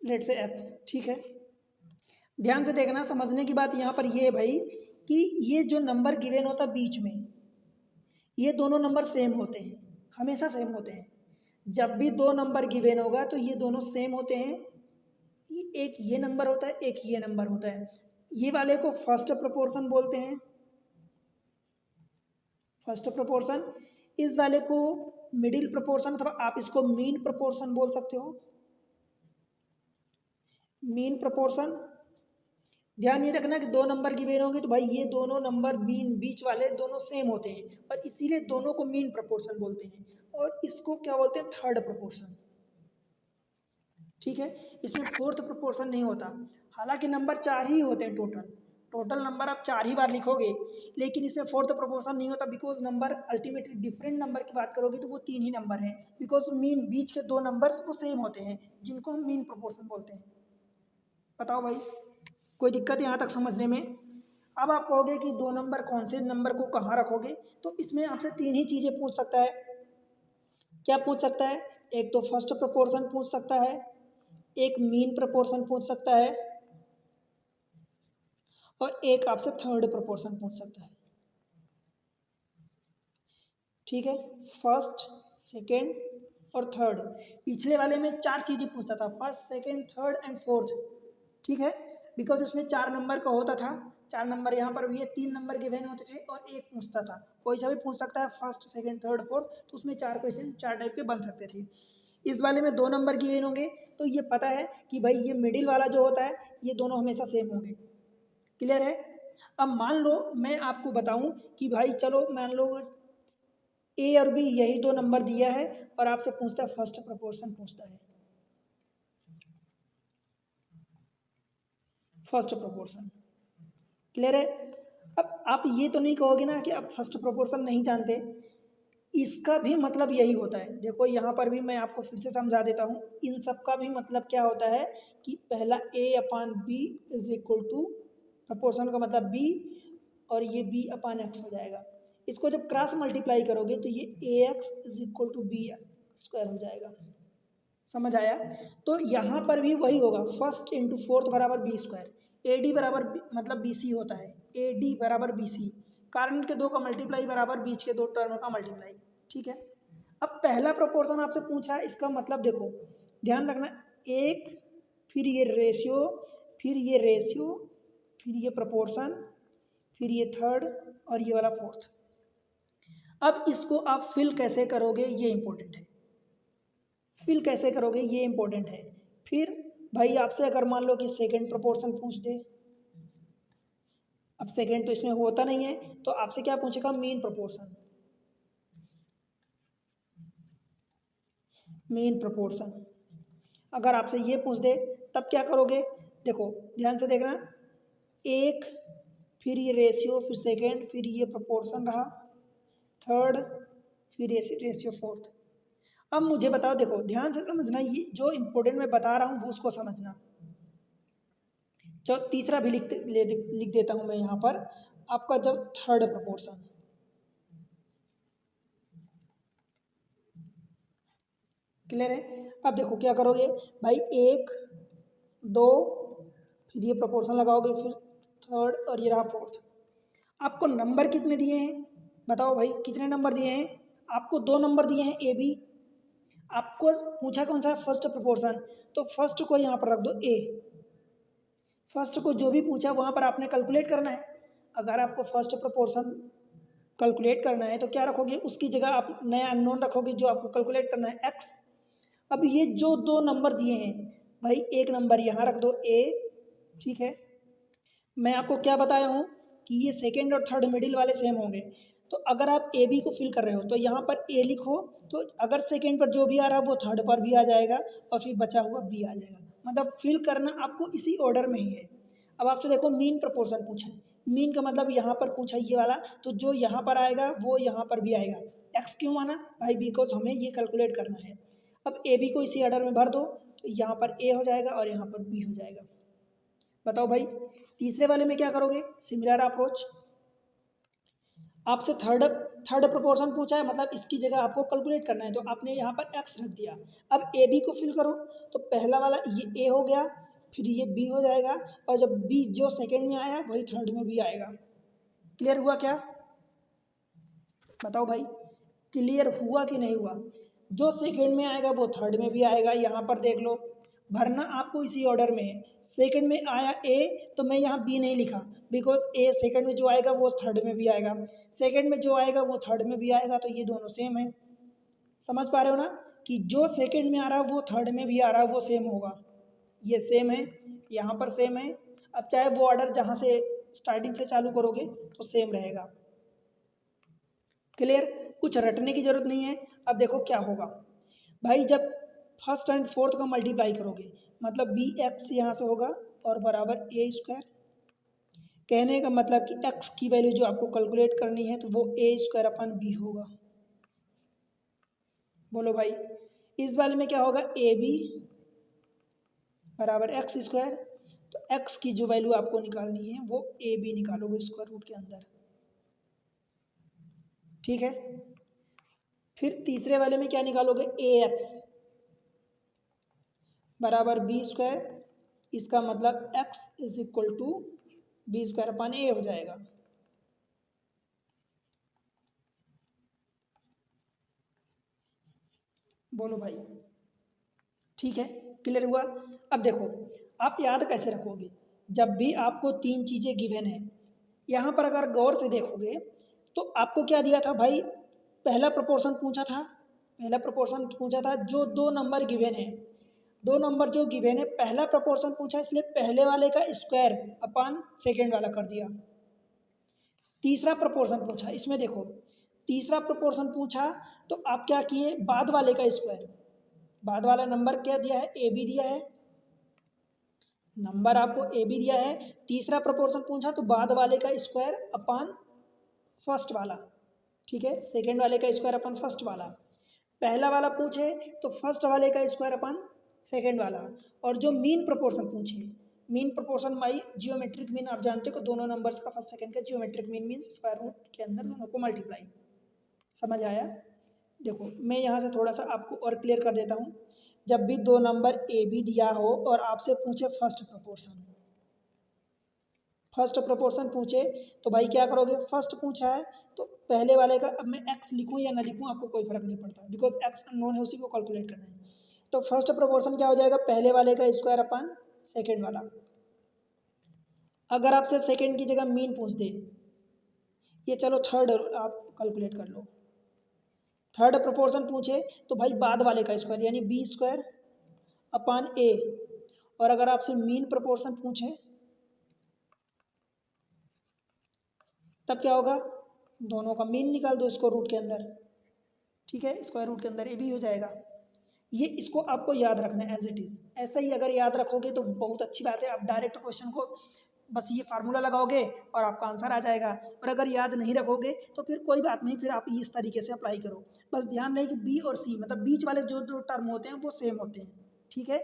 लेट से एक्स। ठीक है, ध्यान से देखना, समझने की बात यहाँ पर ये है भाई कि ये जो नंबर गिवन होता है बीच में, ये दोनों नंबर सेम होते हैं, हमेशा सेम होते हैं। जब भी दो नंबर गिवन होगा तो ये दोनों सेम होते हैं, एक ये नंबर होता है, एक ये नंबर होता है। ये वाले को फर्स्ट प्रोपोर्शन बोलते हैं, फर्स्ट प्रोपोर्शन। इस वाले को मिडिल प्रोपोर्शन, अथवा आप इसको मीन प्रोपोर्शन बोल सकते हो, मीन प्रोपोर्शन। ध्यान ये रखना कि दो नंबर गिवन होंगे तो भाई ये दोनों नंबर मीन बीच वाले दोनों सेम होते हैं और इसीलिए दोनों को मीन प्रोपोर्शन बोलते हैं, और इसको क्या बोलते हैं थर्ड प्रोपोर्शन। ठीक है, इसमें फोर्थ प्रोपोर्शन नहीं होता। हालांकि नंबर चार ही होते हैं टोटल, टोटल नंबर आप चार ही बार लिखोगे, लेकिन इसमें फोर्थ प्रोपोर्शन नहीं होता, because number ultimately different number की बात करोगे तो वो तीन ही नंबर हैं, बिकॉज मीन बीच के दो नंबर्स वो सेम होते हैं, जिनको हम मीन प्रोपोर्शन बोलते हैं। बताओ भाई, कोई दिक्कत यहाँ तक समझने में? अब आप कहोगे कि दो नंबर कौन से नंबर को कहाँ रखोगे, तो इसमें आपसे तीन ही चीज़ें पूछ सकता है। क्या पूछ सकता है? एक तो फर्स्ट प्रोपोर्शन पूछ सकता है, एक मीन प्रोपोर्शन पूछ सकता है, और एक आपसे थर्ड प्रोपोर्शन पूछ सकता है। ठीक है, फर्स्ट, सेकेंड और थर्ड। पिछले वाले में चार चीज़ें पूछता था, first, second, third and fourth. ठीक है, बिकॉज उसमें चार नंबर का होता था, चार नंबर यहाँ पर भी है, तीन नंबर गिवन होते थे और एक पूछता था। कोई सा भी पूछ सकता है, फर्स्ट, सेकेंड, थर्ड, फोर्थ, तो उसमें चार क्वेश्चन चार टाइप के बन सकते थे। इस वाले में दो नंबर गिवन होंगे तो ये पता है कि भाई ये मिडिल वाला जो होता है ये दोनों हमेशा सेम होंगे। क्लियर है? अब मान लो मैं आपको बताऊं कि भाई चलो मान लो ए और बी यही दो नंबर दिया है और आपसे पूछता है फर्स्ट प्रोपोर्शन पूछता है, फर्स्ट प्रोपोर्शन। क्लियर है? अब आप ये तो नहीं कहोगे ना कि आप फर्स्ट प्रोपोर्शन नहीं जानते, इसका भी मतलब यही होता है। देखो यहाँ पर भी मैं आपको फिर से समझा देता हूँ, इन सब का भी मतलब क्या होता है कि पहला A upon B is equal to, proportion का मतलब बी, और ये बी अपान एक्स हो जाएगा। इसको जब क्रॉस मल्टीप्लाई करोगे तो ये A X is equal to B square हो जाएगा। समझ आया? तो यहाँ पर भी वही होगा, फर्स्ट इंटू फोर्थ बराबर बी स्क्वायर, ए डी बराबर मतलब बी सी होता है, ए डी बराबर बी सी, कारण के दो का मल्टीप्लाई बराबर बीच के दो टर्म का मल्टीप्लाई। ठीक है, अब पहला प्रोपोर्शन आपसे पूछ रहा है, इसका मतलब देखो ध्यान रखना, एक, फिर ये रेशियो, फिर ये रेशियो, फिर ये प्रोपोर्शन, फिर ये थर्ड और ये वाला फोर्थ। अब इसको आप फिल कैसे करोगे ये इंपॉर्टेंट है, फिल कैसे करोगे ये इंपॉर्टेंट है। फिर भाई आपसे अगर मान लो कि सेकंड प्रोपोर्शन पूछ दे, अब सेकंड तो इसमें होता नहीं है तो आपसे क्या पूछेगा, मीन प्रोपोर्शन, मीन प्रोपोर्शन। अगर आपसे ये पूछ दे तब क्या करोगे, देखो ध्यान से देखना, एक, फिर ये रेशियो, फिर सेकंड, फिर ये प्रोपोर्शन रहा, थर्ड, फिर ये रेशियो फोर्थ। अब मुझे बताओ, देखो ध्यान से समझना, ये जो इंपॉर्टेंट मैं बता रहा हूँ वो उसको समझना। जो तीसरा भी लिख देता हूँ मैं यहाँ पर, आपका जब थर्ड प्रोपोर्शन, क्लियर है? अब देखो क्या करोगे भाई, एक, दो, फिर ये प्रोपोर्शन लगाओगे, फिर थर्ड और ये रहा फोर्थ। आपको नंबर कितने दिए हैं बताओ भाई, कितने नंबर दिए हैं? आपको दो नंबर दिए हैं ए बी, आपको पूछा कौन सा फर्स्ट प्रोपोर्शन, तो फर्स्ट को यहाँ पर रख दो ए, फर्स्ट को जो भी पूछा वहाँ पर आपने कैलकुलेट करना है। अगर आपको फर्स्ट प्रोपोर्शन कैलकुलेट करना है तो क्या रखोगे, उसकी जगह आप नया अननोन रखोगे जो आपको कैलकुलेट करना है x। अब ये जो दो नंबर दिए हैं भाई, एक नंबर यहाँ रख दो a, ठीक है। मैं आपको क्या बताया हूँ कि ये सेकेंड और थर्ड मिडिल वाले सेम होंगे। तो अगर आप ए बी को फिल कर रहे हो तो यहाँ पर ए लिखो, तो अगर सेकेंड पर जो भी आ रहा है वो थर्ड पर भी आ जाएगा और फिर बचा हुआ बी आ जाएगा। मतलब फिल करना आपको इसी ऑर्डर में ही है। अब आपसे देखो मीन प्रपोर्शन पूछा है, मीन का मतलब यहाँ पर पूछा ये वाला, तो जो यहाँ पर आएगा वो यहाँ पर भी आएगा। एक्स क्यों माना भाई, बिकॉज हमें ये कैलकुलेट करना है। अब ए बी को इसी ऑर्डर में भर दो, तो यहाँ पर ए हो जाएगा और यहाँ पर बी हो जाएगा। बताओ भाई तीसरे वाले में क्या करोगे, सिमिलर अप्रोच। आपसे थर्ड प्रोपोर्शन पूछा है, मतलब इसकी जगह आपको कैलकुलेट करना है, तो आपने यहाँ पर एक्स रख दिया। अब ए बी को फिल करो, तो पहला वाला ये ए हो गया, फिर ये बी हो जाएगा, और जब बी जो सेकेंड में आया वही थर्ड में भी आएगा। क्लियर हुआ क्या, बताओ भाई क्लियर हुआ कि नहीं हुआ। जो सेकेंड में आएगा वो थर्ड में भी आएगा। यहाँ पर देख लो, भरना आपको इसी ऑर्डर में है। सेकंड में आया ए, तो मैं यहाँ बी नहीं लिखा, बिकॉज ए सेकंड में जो आएगा वो थर्ड में भी आएगा, सेकंड में जो आएगा वो थर्ड में भी आएगा, तो ये दोनों सेम है। समझ पा रहे हो ना कि जो सेकंड में आ रहा है वो थर्ड में भी आ रहा है, वो सेम होगा। ये सेम है, यहाँ पर सेम है। अब चाहे वो ऑर्डर जहाँ से स्टार्टिंग से चालू करोगे तो सेम रहेगा। क्लियर, कुछ रटने की जरूरत नहीं है। अब देखो क्या होगा भाई, जब फर्स्ट एंड फोर्थ का मल्टीप्लाई करोगे, मतलब बी एक्स यहाँ से होगा और बराबर ए स्क्वायर। कहने का मतलब कि एक्स की वैल्यू जो आपको कैलकुलेट करनी है तो वो ए स्क्वायर अपन बी होगा। बोलो भाई इस वाले में क्या होगा, ए बी बराबर एक्स स्क्वायर। तो एक्स की जो वैल्यू आपको निकालनी है वो ए बी निकालोगे स्क्वायर रूट के अंदर, ठीक है। फिर तीसरे वाले में क्या निकालोगे, ए एक्स बराबर बी स्क्वायर। इसका मतलब x is equal to B square upon A हो जाएगा। बोलो भाई ठीक है, क्लियर हुआ। अब देखो आप याद कैसे रखोगे, जब भी आपको तीन चीज़ें गिवन है, यहाँ पर अगर गौर से देखोगे तो आपको क्या दिया था भाई, पहला प्रोपोर्शन पूछा था, पहला प्रोपोर्शन पूछा था जो दो नंबर गिवन है, दो नंबर जो गिवन है, पहला प्रोपोर्शन पूछा इसलिए पहले वाले का स्क्वायर अपन सेकेंड वाला कर दिया। तीसरा प्रोपोर्शन पूछा, इसमें देखो तीसरा प्रोपोर्शन पूछा तो आप क्या किए, बाद वाले का स्क्वायर, बाद वाला नंबर क्या दिया है, ए बी दिया है, नंबर आपको ए बी दिया है। तीसरा प्रोपोर्शन पूछा तो बाद वाले का स्क्वायर अपान फर्स्ट वाला, ठीक है, सेकेंड वाले का स्क्वायर अपन फर्स्ट वाला। पहला वाला पूछे तो फर्स्ट वाले का स्क्वायर अपन सेकेंड वाला। और जो मीन प्रोपोर्शन पूछे, mean proportion by geometric mean, आप जानते हो कि दोनों नंबर्स का फर्स्ट सेकंड का geometric mean means square root के अंदर दोनों को मल्टीप्लाई। समझ आया। देखो मैं यहाँ से थोड़ा सा आपको और क्लियर कर देता हूँ। जब भी दो नंबर ए बी दिया हो और आपसे पूछे फर्स्ट प्रोपोर्शन, फर्स्ट प्रोपोर्शन पूछे तो भाई क्या करोगे, फर्स्ट पूछा है तो पहले वाले का, अब मैं एक्स लिखूँ या ना लिखूँ आपको कोई फर्क नहीं पड़ता, बिकॉज एक्स अननोन है उसी को कैलकुलेट करना है। तो फर्स्ट प्रोपोर्शन क्या हो जाएगा, पहले वाले का स्क्वायर अपन सेकेंड वाला। अगर आपसे सेकेंड की जगह मीन पूछ दे, ये चलो थर्ड आप कैलकुलेट कर लो, थर्ड प्रोपोर्शन पूछे तो भाई बाद वाले का स्क्वायर यानी बी स्क्वायर अपान ए। और अगर आपसे मीन प्रोपोर्शन पूछे तब क्या होगा, दोनों का मीन निकाल दो इसको रूट के अंदर, ठीक है, स्क्वायर रूट के अंदर ए भी हो जाएगा। ये इसको आपको याद रखना है एज इट इज़। ऐसा ही अगर याद रखोगे तो बहुत अच्छी बात है, आप डायरेक्ट क्वेश्चन को बस ये फार्मूला लगाओगे और आपका आंसर आ जाएगा। और अगर याद नहीं रखोगे तो फिर कोई बात नहीं, फिर आप इस तरीके से अप्लाई करो। बस ध्यान रहे कि बी और सी मतलब बीच वाले जो दो टर्म होते हैं वो सेम होते हैं, ठीक है।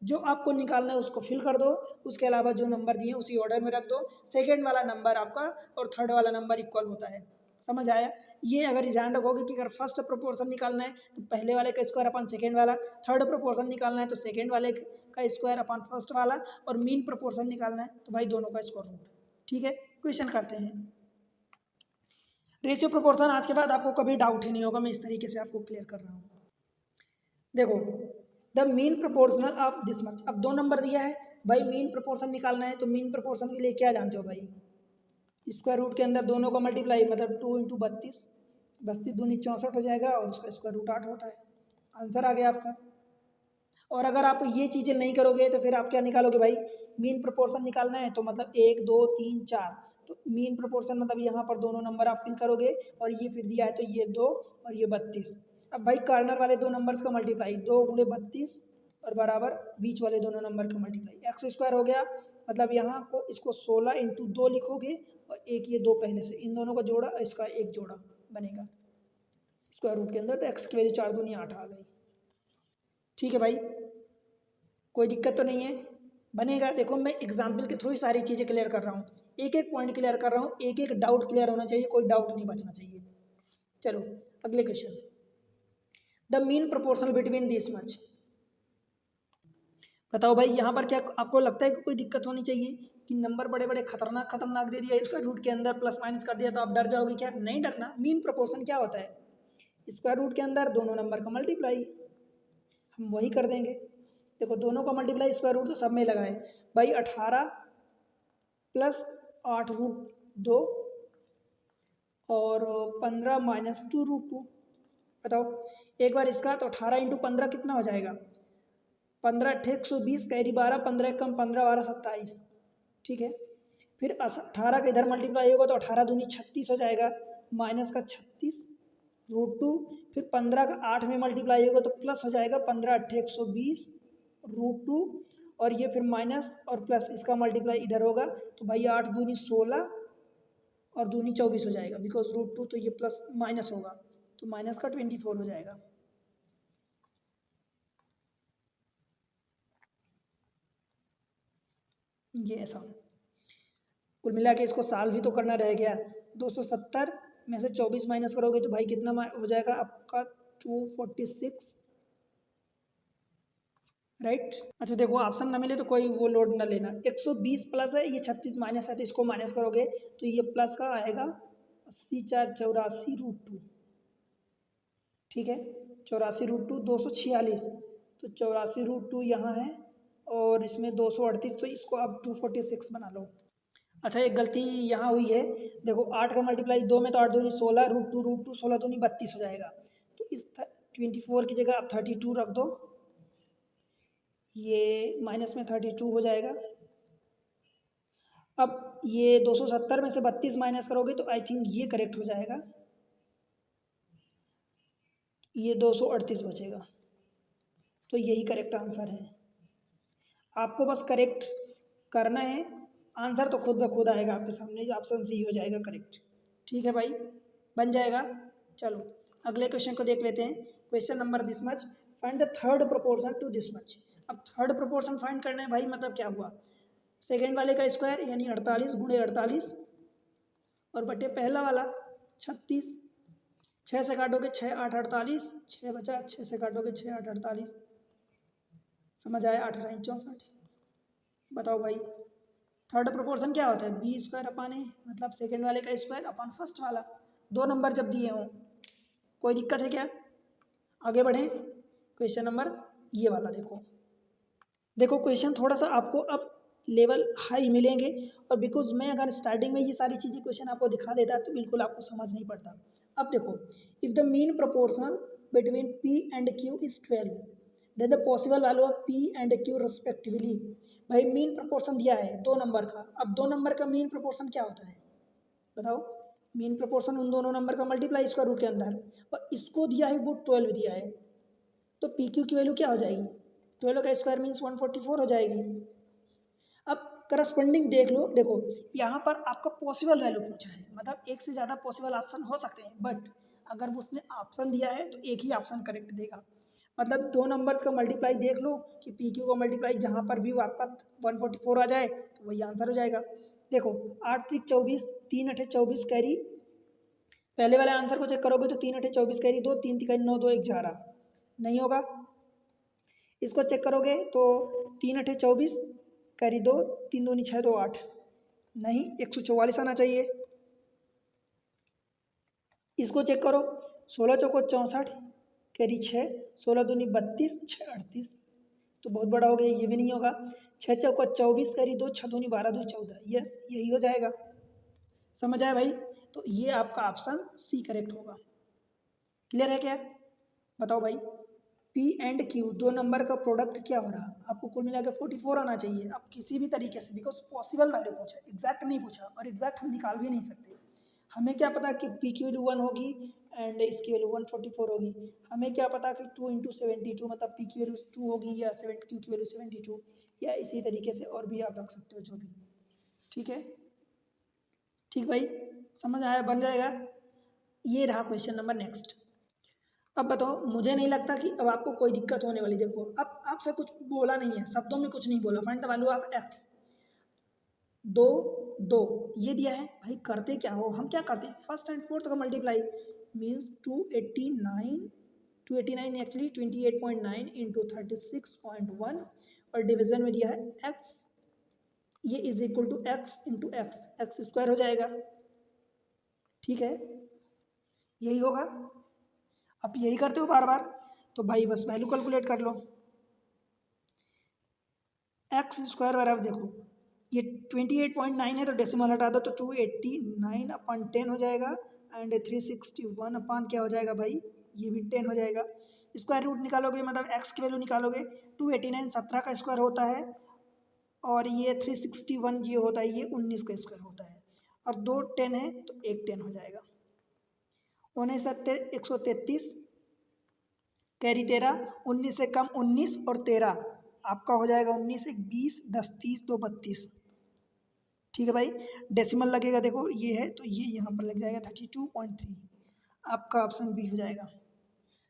जो आपको निकालना है उसको फिल कर दो, उसके अलावा जो नंबर दिए उसी ऑर्डर में रख दो। सेकेंड वाला नंबर आपका और थर्ड वाला नंबर इक्वल होता है। समझ आया। ये अगर ध्यान रखोगे कि अगर फर्स्ट प्रोपोर्शन निकालना है तो पहले वाले का स्क्वायर अपन सेकेंड वाला, थर्ड प्रोपोर्शन निकालना है तो सेकेंड वाले का स्क्वायर अपन फर्स्ट वाला, और मीन प्रोपोर्शन निकालना है तो भाई दोनों का स्क्वायर रूट, ठीक है। क्वेश्चन करते हैं। रेशियो प्रोपोर्शन आज के बाद आपको कभी डाउट ही नहीं होगा, मैं इस तरीके से आपको क्लियर कर रहा हूँ। देखो the mean proportional of this much, अब दो नंबर दिया है भाई, मीन प्रोपोर्शन निकालना है तो मीन प्रोपोर्शन के लिए क्या जानते हो भाई, स्क्वायर रूट के अंदर दोनों का मल्टीप्लाई मतलब 2 इंटू 32, 32 दूनी 64 हो जाएगा और उसका स्क्वायर रूट 8 होता है। आंसर आ गया आपका। और अगर आप ये चीज़ें नहीं करोगे तो फिर आप क्या निकालोगे भाई, मीन प्रोपोर्शन निकालना है तो मतलब 1 2 3 4, तो मीन प्रोपोर्शन मतलब यहाँ पर दोनों नंबर आप फिल करोगे और ये फिर दिया है तो ये 2 और ये 32। अब भाई कार्नर वाले दो नंबर्स का मल्टीप्लाई 2 गुणे 32 और बराबर बीच वाले दोनों नंबर का मल्टीप्लाई एक्स स्क्वायर हो गया। मतलब यहाँ को इसको 16 इंटू 2 लिखोगे और एक ये 2 पहले से इन दोनों का जोड़ा इसका एक जोड़ा बनेगा स्क्वायर रूट के अंदर, तो एक्स की वैल्यू 4 दूनी 8 आ गई। ठीक है भाई, कोई दिक्कत तो नहीं है, बनेगा। देखो मैं एग्जाम्पल के थ्रू ही सारी चीज़ें क्लियर कर रहा हूँ, एक एक पॉइंट क्लियर कर रहा हूँ, एक एक डाउट क्लियर होना चाहिए, कोई डाउट नहीं बचना चाहिए। चलो अगले question, the mean proportional between this much. बताओ भाई यहाँ पर क्या आपको लगता है कि कोई दिक्कत होनी चाहिए कि नंबर बड़े बड़े खतरनाक खतरनाक दे दिया, स्क्वायर रूट के अंदर प्लस माइनस कर दिया तो आप डर जाओगे क्या? नहीं डरना। मीन प्रोपोर्शन क्या होता है, स्क्वायर रूट के अंदर दोनों नंबर का मल्टीप्लाई, हम वही कर देंगे। देखो दोनों का मल्टीप्लाई स्क्वायर रूट तो सब में लगाए भाई, 18 प्लस 8 रूट 2 और 15 माइनस 2 रूट 2। बताओ एक बार इसका, तो 18 इंटू 15 कितना हो जाएगा, 15 अट्ठे 120 कैरी 12, 15 कम 15 12 27। ठीक है, फिर 18 का इधर मल्टीप्लाई होगा तो 18 दूनी 36 हो जाएगा, माइनस का 36 रूट 2, फिर 15 का 8 में मल्टीप्लाई होगा तो प्लस हो जाएगा 15 अट्ठे 120 रूट 2, और ये फिर माइनस और प्लस इसका मल्टीप्लाई इधर होगा तो भाई 8 दूनी 16 और दूनी 24 हो जाएगा, बिकॉज रूट 2 तो ये प्लस माइनस होगा तो माइनस का 24 हो जाएगा। ये ऐसा कुल मिला के इसको साल्व भी तो करना रह गया। 270 में से 24 माइनस करोगे तो भाई कितना हो जाएगा आपका 246, राइट। अच्छा देखो ऑप्शन ना मिले तो कोई वो लोड ना लेना, 120 प्लस है, ये 36 माइनस है तो इसको माइनस करोगे तो ये प्लस का आएगा 80 4 84 रूट 2। ठीक है, 84 रूट 2 246, तो 84 रूट 2 यहाँ है और इसमें 238, तो इसको आप 246 बना लो। अच्छा एक गलती यहाँ हुई है, देखो 8 का मल्टीप्लाई 2 में तो 8 दूनी 16 रूट 2 16 दूनी 32 हो जाएगा, तो इस 24 की जगह आप 32 रख दो, ये माइनस में 32 हो जाएगा। अब ये 270 में से 32 माइनस करोगे तो आई थिंक ये करेक्ट हो जाएगा, ये 238 बचेगा, तो यही करेक्ट आंसर है। आपको बस करेक्ट करना है, आंसर तो खुद ब खुद आएगा आपके सामने, ऑप्शन सी हो जाएगा करेक्ट। ठीक है भाई, बन जाएगा। चलो अगले क्वेश्चन को देख लेते हैं, question number this much, find the third proportion to this much. अब थर्ड प्रोपोर्शन फाइंड करना है भाई, मतलब क्या हुआ, सेकेंड वाले का स्क्वायर यानी 48 गुणे 48 और बटे पहला वाला 36, 6 से काटोगे 6 8 48, 6 बचा, 6 से काटोगे 6 8 48, समझ आया, 8 9 64। बताओ भाई थर्ड प्रोपोर्शन क्या होता है, बी स्क्वायर अपान ए, मतलब सेकेंड वाले का स्क्वायर अपान फर्स्ट वाला, दो नंबर जब दिए हों। कोई दिक्कत है क्या? आगे बढ़ें, क्वेश्चन नंबर ये वाला देखो। देखो क्वेश्चन थोड़ा सा आपको अब लेवल हाई मिलेंगे, और बिकॉज मैं अगर स्टार्टिंग में ये सारी चीज़ें क्वेश्चन आपको दिखा देता तो बिल्कुल आपको समझ नहीं पड़ता। अब देखो, if the mean proportional between P and Q is 12, then the possible value of P and Q respectively. भाई मीन प्रोपोर्शन दिया है दो नंबर का, अब दो नंबर का मीन प्रोपोर्शन क्या होता है बताओ? मीन प्रोपोर्शन उन दोनों नंबर का मल्टीप्लाई स्क्वायर रूट के अंदर, और इसको दिया है वो 12 दिया है, तो पी क्यू की वैल्यू क्या हो जाएगी, 12 का स्क्वायर मीन्स 144 हो जाएगी। अब करस्पॉन्डिंग देख लो, देखो यहाँ पर आपका पॉसिबल वैल्यू पूछा है, मतलब एक से ज़्यादा पॉसिबल ऑप्शन हो सकते हैं, बट अगर उसने ऑप्शन दिया है तो एक ही ऑप्शन करेक्ट देगा। मतलब दो नंबर्स का मल्टीप्लाई देख लो कि पी क्यू का मल्टीप्लाई जहाँ पर भी वो आपका 144 आ जाए तो वही आंसर हो जाएगा। देखो 8 3 24, 3 8 24 कैरी, पहले वाले आंसर को चेक करोगे तो 3 8 24 कैरी 2, 3 3 9 2 1 11, नहीं होगा। इसको चेक करोगे तो 3 8 24 कैरी 2, 3 2 6 2 8, नहीं 144 आना चाहिए। इसको चेक करो, 16 चौको 64 कैरी 6, 16 दूनी 32, 6 38, तो बहुत बड़ा हो गया, ये भी नहीं होगा। 6 चौको 24 कैरी 2, 6 दूनी 12 2 14, यस यही हो जाएगा। समझ आया भाई? तो ये आपका ऑप्शन सी करेक्ट होगा। क्लियर है क्या? बताओ भाई। पी एंड क्यू दो नंबर का प्रोडक्ट क्या हो रहा? आपको कुल मिला के 44 आना चाहिए। आप किसी भी तरीके से, बिकॉज पॉसिबल वैल्यू पूछा, एग्जैक्ट नहीं पूछा, और एग्जैक्ट हम निकाल भी नहीं सकते। हमें क्या पता कि पी की वैल्यू 1 होगी एंड इसकी वैल्यू 144 होगी। हमें क्या पता कि 2 इंटू 72 मतलब पी की वैल्यू 2 होगी या क्यू की वैल्यू 72, या इसी तरीके से और भी आप रख सकते हो जो भी। ठीक है, ठीक भाई, समझ आया? बन जाएगा। ये रहा क्वेश्चन नंबर नेक्स्ट। अब बताओ, मुझे नहीं लगता कि अब आपको कोई दिक्कत होने वाली। देखो अब आपसे कुछ बोला नहीं है, शब्दों में कुछ नहीं बोला। Find the value of x. दो दो ये दिया है भाई, करते क्या हो? हम क्या करते हैं, फर्स्ट एंड फोर्थ का मल्टीप्लाई मीन्स 289 एक्चुअली 28.9 इंटू 36.1, और डिवीजन में दिया है एक्स, ये is equal to X into X, X square हो जाएगा। ठीक है, यही होगा। आप यही करते हो बार बार, तो भाई बस वैल्यू कैलकुलेट कर लो। एक्स स्क्वायर बराबर देखो, ये 28.9 है तो डेसिमल हटा दो तो 289/10 हो जाएगा, एंड 361 अपान क्या हो जाएगा भाई, ये भी 10 हो जाएगा। स्क्वायर रूट निकालोगे मतलब एक्स की वैल्यू निकालोगे, 289 17 का स्क्वायर होता है, और ये 361 ये होता है, ये 19 का स्क्वायर होता है, और दो 10 है तो एक 10 हो जाएगा। 133 कैरी 13, 19 से कम 19 और 13 आपका हो जाएगा 19 एक 20, 10 30 2 32। ठीक है भाई, डेसिमल लगेगा देखो ये है तो ये यहाँ पर लग जाएगा 32.3, आपका ऑप्शन बी हो जाएगा।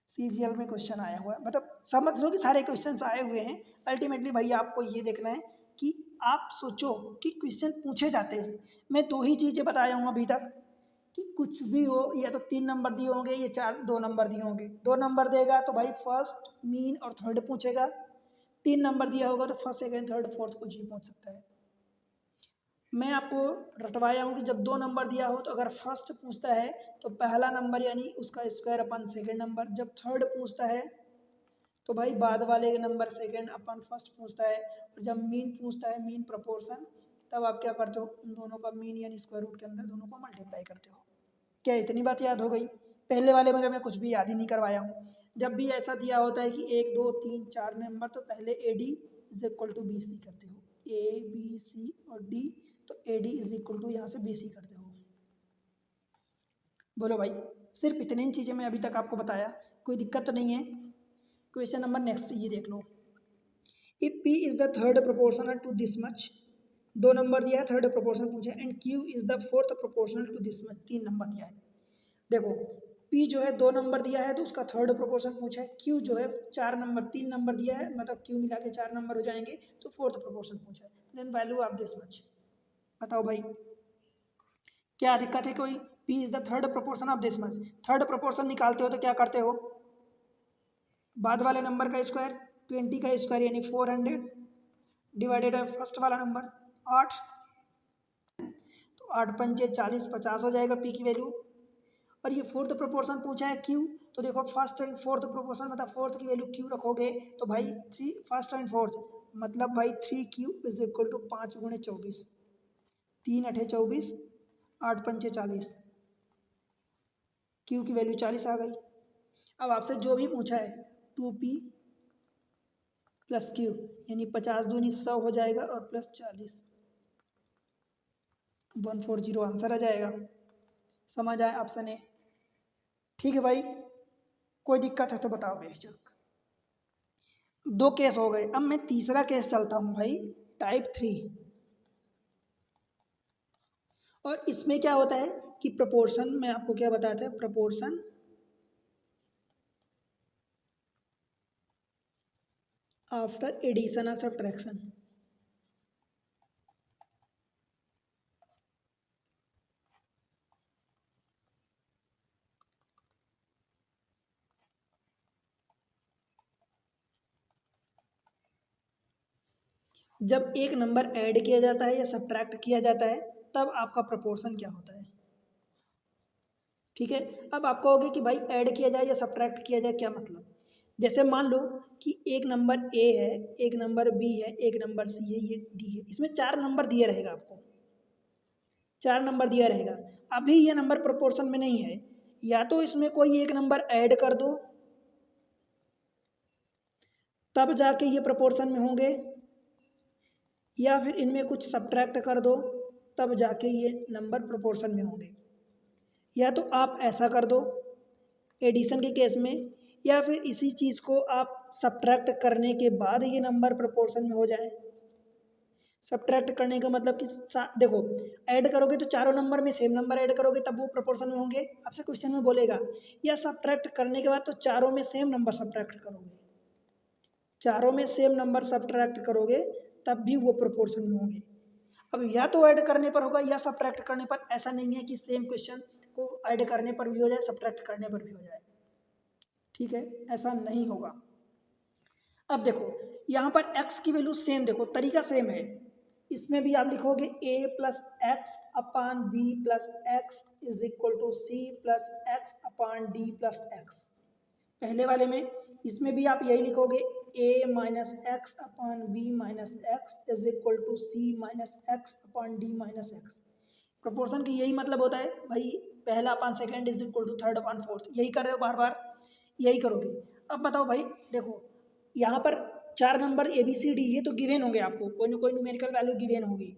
सीजीएल में क्वेश्चन आया हुआ है, मतलब समझ लो कि सारे क्वेश्चंस आए हुए हैं। अल्टीमेटली भाई आपको ये देखना है कि आप सोचो कि क्वेश्चन पूछे जाते हैं। मैं दो ही चीज़ें बताया हूँ अभी तक, कि कुछ भी हो, या तो 3 नंबर दिए होंगे या 2 नंबर दिए होंगे। 2 नंबर देगा तो भाई फर्स्ट मीन और थर्ड पूछेगा, 3 नंबर दिया होगा तो फर्स्ट सेकेंड थर्ड फोर्थ कुछ भी पूछ सकता है। मैं आपको रटवाया हूँ कि जब 2 नंबर दिया हो तो अगर फर्स्ट पूछता है तो पहला नंबर यानी उसका स्क्वायर अपन सेकेंड नंबर, जब थर्ड पूछता है तो भाई बाद वाले नंबर सेकेंड अपन फर्स्ट पूछता है, और जब मीन पूछता है मीन प्रपोर्शन, तब आप क्या करते हो, उन दोनों का मीन यानी स्क्वायर रूट के अंदर दोनों को मल्टीप्लाई करते हो। क्या इतनी बात याद हो गई? पहले वाले में तो मैं कुछ भी याद ही नहीं करवाया हूँ। जब भी ऐसा दिया होता है कि 1 2 3 4 नंबर, तो पहले A D is equal to B C करते हो, ए बी सी और डी, तो A D is equal to यहाँ से बी सी करते हो। बोलो भाई, सिर्फ इतनी चीज़ें मैं अभी तक आपको बताया, कोई दिक्कत तो नहीं है? क्वेश्चन नंबर नेक्स्ट ये देख लो। If P is the third proportional to this much, 2 number दिया है, थर्ड प्रोपोर्शनल पूछा है, and Q is the fourth proportional to this much, 3 number दिया है। देखो P जो है 2 नंबर दिया है तो उसका थर्ड प्रोपोर्शन पूछा है, Q जो है 4 नंबर 3 नंबर दिया है, मतलब Q मिला के 4 नंबर हो जाएंगे, तो फोर्थ प्रोपोर्शन पूछा है। Then value of this much, बताओ भाई क्या दिक्कत है कोई? P is the third proportion of this much, third proportion निकालते हो तो क्या करते हो, बाद वाले नंबर का स्क्वायर, 20 का स्क्वायर यानी 400 डिवाइडेड बाय फर्स्ट वाला नंबर 8, तो 8 पंजे 40 50 हो जाएगा P की वैल्यू। और ये फोर्थ प्रोपोर्शन पूछा है Q, तो देखो फर्स्ट एंड फोर्थ प्रोपोर्शन मतलब फोर्थ की वैल्यू Q रखोगे तो भाई 3 फर्स्ट एंड फोर्थ मतलब भाई 3Q इज इक्वल टू 5 गुणे 24, 3 अठे 24, 8 पंचे 40, Q की वैल्यू 40 आ गई। अब आपसे जो भी पूछा है 2P प्लस Q यानी 50 दूनी 100 हो जाएगा, और प्लस 40, 140 आंसर आ जाएगा। समझ आए ऑप्शन ए? ठीक है भाई, कोई दिक्कत है तो बताओ बेशक। 2 केस हो गए, अब मैं तीसरा केस चलता हूँ भाई, टाइप 3। और इसमें क्या होता है कि प्रोपोर्शन, मैं आपको क्या बताया था, प्रोपोर्शन आफ्टर एडिशन और सब्ट्रैक्शन। जब एक नंबर ऐड किया जाता है या सब्ट्रैक्ट किया जाता है तब आपका प्रोपोर्शन क्या होता है। ठीक है, अब आप कहोगे कि भाई ऐड किया जाए या सब्ट्रैक्ट किया जाए, क्या मतलब? जैसे मान लो कि एक नंबर ए है, एक नंबर बी है, एक नंबर सी है, ये डी है, इसमें 4 नंबर दिए रहेगा आपको। 4 नंबर दिया रहेगा। अभी ये नंबर प्रोपोर्शन में नहीं है, या तो इसमें कोई एक नंबर ऐड कर दो तब जाके ये प्रोपोर्शन में होंगे, या फिर इनमें कुछ सब्ट्रैक्ट कर दो तब जाके ये नंबर प्रोपोर्शन में होंगे। या तो आप ऐसा कर दो एडिशन के केस में, या फिर इसी चीज़ को आप सब्ट्रैक्ट करने के बाद ये नंबर प्रोपोर्शन में हो जाए। सब्ट्रैक्ट करने का मतलब कि देखो, ऐड करोगे तो चारों नंबर में सेम नंबर ऐड करोगे तब वो प्रोपोर्शन में होंगे, आपसे क्वेश्चन में बोलेगा। या सब्ट्रैक्ट करने के बाद तो चारों में सेम नंबर सब्ट्रैक्ट करोगे, चारों में सेम नंबर सब्ट्रैक्ट करोगे तब भी वो प्रोपोर्शन में होंगे। अब या तो ऐड करने पर होगा या सब्ट्रैक्ट करने पर, ऐसा नहीं है कि सेम क्वेश्चन को ऐड करने पर भी हो जाए सब्ट्रैक्ट करने पर भी हो जाए, ठीक है, ऐसा नहीं होगा। अब देखो यहाँ पर x की वैल्यू सेम, देखो तरीका सेम है, इसमें भी आप लिखोगे a plus X upon B plus X is equal to C plus X upon D plus X. पहले वाले में इसमें भी आप यही लिखोगे a minus X upon B minus X is equal to C minus X upon D minus X. Proportion की यही मतलब होता है भाई, पहला अपान second is equal to third upon fourth, यही कर रहे हो बार बार, यही करोगे। अब बताओ भाई, देखो यहाँ पर 4 number A B C D ये तो गिवेन होंगे, आपको कोई ना कोई न्यूमेरिकल वैल्यू गिवेन होगी,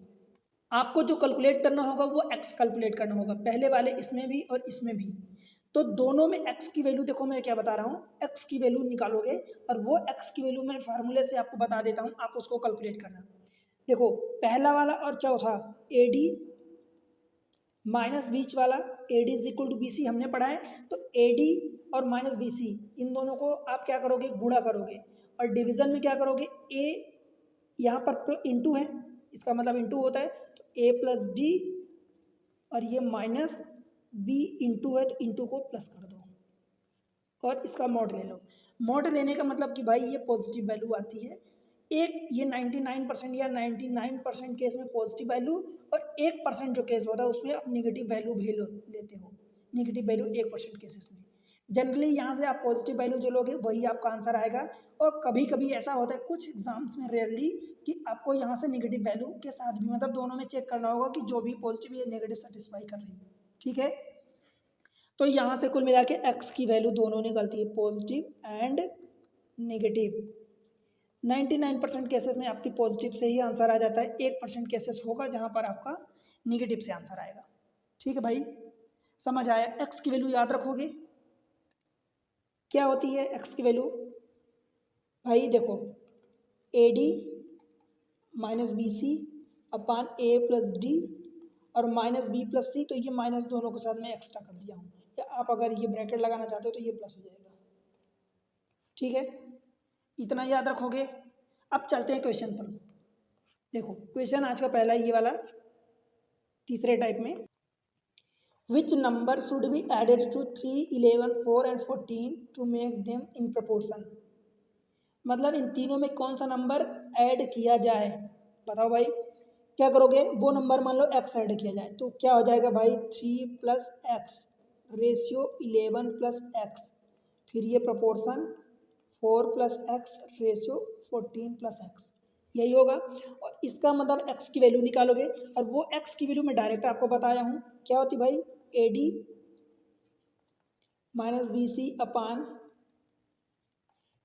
आपको जो कैलकुलेट करना होगा वो x कैलकुलेट करना होगा, पहले वाले इसमें भी और इसमें भी। तो दोनों में x की वैल्यू, देखो मैं क्या बता रहा हूँ, x की वैल्यू निकालोगे और वो x की वैल्यू मैं फार्मूले से आपको बता देता हूँ, आप उसको कैलकुलेट करना। देखो पहला वाला और चौथा ए डी माइनस बीच वाला A D is equal to B C हमने पढ़ा है, तो ए डी और माइनस बी सी इन दोनों को आप क्या करोगे, गुणा करोगे, और डिवीजन में क्या करोगे, ए यहाँ पर इंटू है, इसका मतलब इंटू होता है, तो ए प्लस डी और ये माइनस बी इंटू है तो इंटू को प्लस कर दो और इसका मॉड ले लो। मॉड लेने का मतलब कि भाई ये पॉजिटिव वैल्यू आती है, एक ये 99% या 99% केस में पॉजिटिव वैल्यू, और 1% जो केस होता है उसमें आप निगेटिव वैल्यू भी लेते हो, निगेटिव वैल्यू 1% केसेस में। जनरली यहाँ से आप पॉजिटिव वैल्यू जो लोगे वही आपका आंसर आएगा, और कभी कभी ऐसा होता है कुछ एग्जाम्स में रेयरली कि आपको यहाँ से नेगेटिव वैल्यू के साथ भी, मतलब दोनों में चेक करना होगा कि जो भी पॉजिटिव या नेगेटिव सेटिस्फाई कर रही है, ठीक है। तो यहाँ से कुल मिला के एक्स की वैल्यू दोनों ने गलती है, पॉजिटिव एंड नेगेटिव। 99% केसेस में आपकी पॉजिटिव से ही आंसर आ जाता है, 1% केसेस होगा जहाँ पर आपका नेगेटिव से आंसर आएगा, ठीक है भाई, समझ आया। एक्स की वैल्यू याद रखोगे, क्या होती है एक्स की वैल्यू, भाई देखो A D minus B C upon A plus D और माइनस बी प्लस सी, तो ये माइनस दोनों के साथ में एक्स्ट्रा कर दिया हूँ, या आप अगर ये ब्रैकेट लगाना चाहते हो तो ये प्लस हो जाएगा, ठीक है, इतना याद रखोगे। अब चलते हैं क्वेश्चन पर। देखो क्वेश्चन आज का पहला ये वाला तीसरे टाइप में, which number should be added to 3, 11, 4 and 14 to make them in proportion. मतलब इन तीनों में कौन सा नंबर ऐड किया जाए, बताओ भाई क्या करोगे, वो नंबर मान लो x ऐड किया जाए तो क्या हो जाएगा भाई, 3 plus x ratio 11 plus x, फिर ये proportion 4 plus x ratio 14 plus x, यही होगा। और इसका मतलब x की वैल्यू निकालोगे, और वो x की वैल्यू मैं डायरेक्ट आपको बताया हूँ क्या होती भाई, A D minus B C upon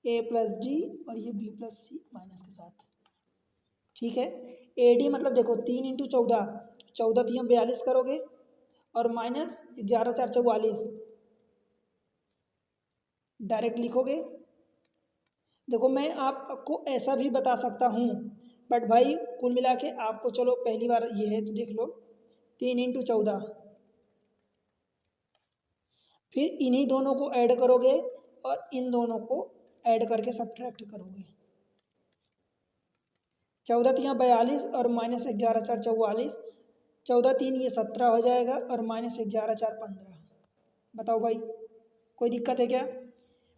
A plus D और ये बी प्लस सी माइनस के साथ, ठीक है। ए डी मतलब देखो 3 इंटू 14, 14 3 42 करोगे और माइनस 11 4 44 डायरेक्ट लिखोगे। देखो मैं आपको ऐसा भी बता सकता हूँ, बट भाई कुल मिला के आपको, चलो पहली बार ये है तो देख लो, 3 इंटू 14, फिर इन्हीं दोनों को ऐड करोगे और इन दोनों को ऐड करके सब्ट्रैक्ट करोगे, 14 3 42 और माइनस 11 4 44, 14 3 ये 17 हो जाएगा और माइनस 11 4 15। बताओ भाई कोई दिक्कत है क्या,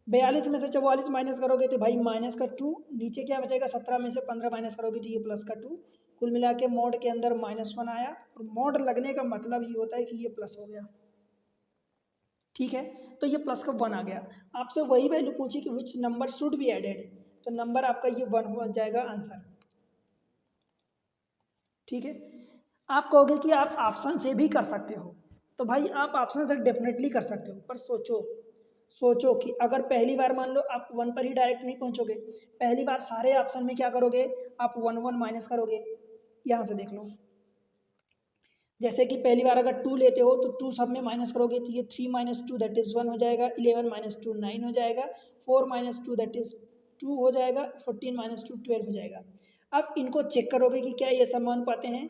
42 में से 44 माइनस करोगे तो भाई माइनस का 2, नीचे क्या बचेगा, 17 में से 15 माइनस करोगे तो ये प्लस का 2, कुल मिला के मोड के अंदर -1 आया, और मोड लगने का मतलब ये होता है कि ये प्लस हो गया, ठीक है। तो ये प्लस का 1 आ गया, आपसे वही वैल्यू पूछी कि which number should be added, तो नंबर आपका ये 1 हो जाएगा आंसर, ठीक है। आप कहोगे कि आप ऑप्शन से भी कर सकते हो, तो भाई आप ऑप्शन से डेफिनेटली कर सकते हो, पर सोचो सोचो कि अगर पहली बार मान लो आप वन पर ही डायरेक्ट नहीं पहुंचोगे, पहली बार सारे ऑप्शन में क्या करोगे, आप वन वन माइनस करोगे। यहाँ से देख लो, जैसे कि पहली बार अगर टू लेते हो तो टू सब में माइनस करोगे तो ये three minus two that is one हो जाएगा, 11 माइनस टू 9 हो जाएगा, 4 माइनस टू दैट इज 2 हो जाएगा, 14 माइनस टू 12 हो जाएगा। अब इनको चेक करोगे कि क्या ये समानुपाती हैं,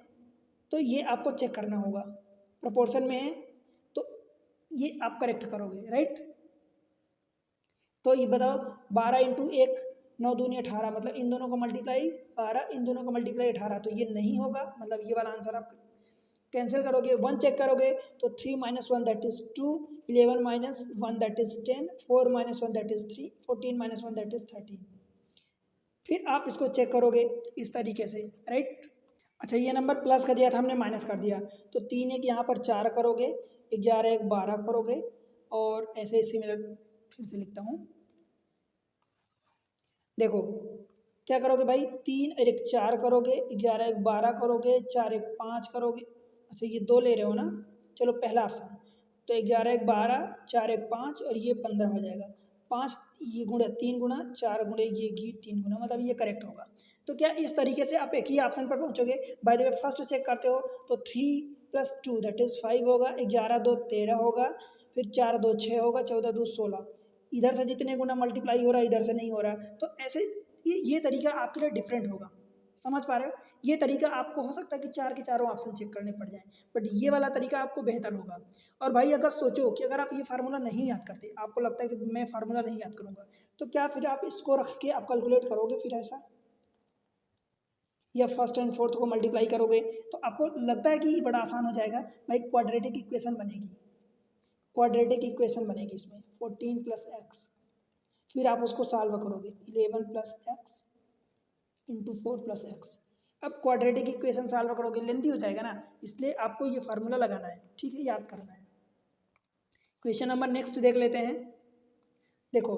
तो ये आपको चेक करना होगा, प्रोपोर्शन में है तो ये आप करेक्ट करोगे, राइट। तो ये बताओ 12 × 1 9 दूनी 18, मतलब इन दोनों को मल्टीप्लाई 12, इन दोनों को मल्टीप्लाई 18, तो ये नहीं होगा, मतलब ये वाला आंसर आप कैंसिल करोगे, वन चेक करोगे तो 3 minus one that is 2, 11 minus one that is 10, 4 minus one that is 3, 14 minus one that is 13। फिर आप इसको चेक करोगे इस तरीके से, राइट। अच्छा, ये नंबर प्लस का दिया था हमने, माइनस कर दिया, तो 3 एक यहाँ पर 4 करोगे, 11 एक 12 करोगे, और ऐसे ही सिमिलर फिर से लिखता हूँ। देखो क्या करोगे भाई, 3 और एक 4 करोगे, 11 एक 12 करोगे, 4 एक 5 करोगे। अच्छा, ये 2 ले रहे हो ना, चलो पहला ऑप्शन, तो 11 एक 12, 4 एक 5 और ये 15 हो जाएगा। 5 ये गुणा 3 गुणा 4 गुणे ये 3 गुना, मतलब ये करेक्ट होगा। तो क्या इस तरीके से आप एक ही ऑप्शन पर पहुंचोगे। By the way first check करते हो तो 3 + 2 दैट इज 5 होगा, 11 2 13 होगा, फिर 4 2 6 होगा, 14 2 16। इधर से जितने गुना मल्टीप्लाई हो रहा है इधर से नहीं हो रहा, तो ऐसे ये तरीका आपके लिए डिफरेंट होगा। समझ पा रहे हो, ये तरीका आपको हो सकता है कि चार के चारों ऑप्शन चेक करने पड़ जाएं, बट ये वाला तरीका आपको बेहतर होगा। और भाई अगर सोचो कि अगर आप ये फार्मूला नहीं याद करते, आपको लगता है कि मैं फार्मूला नहीं याद करूंगा, तो क्या फिर आप इसको रख के आप कैलकुलेट करोगे फिर ऐसा, या फर्स्ट एंड फोर्थ को मल्टीप्लाई करोगे, तो आपको लगता है कि ये बड़ा आसान हो जाएगा। भाई क्वाड्रेटिक इक्वेशन बनेगी, क्वाड्रेटिक इक्वेशन बनेगी इसमें 14 + x, फिर आप उसको सॉल्व करोगे 11 + x इंटू 4 + x। अब क्वाड्रेटिक इक्वेशन सॉल्व करोगे, लेंथी हो जाएगा ना, इसलिए आपको ये फार्मूला लगाना है, ठीक है, याद करना है। क्वेश्चन नंबर नेक्स्ट देख लेते हैं। देखो,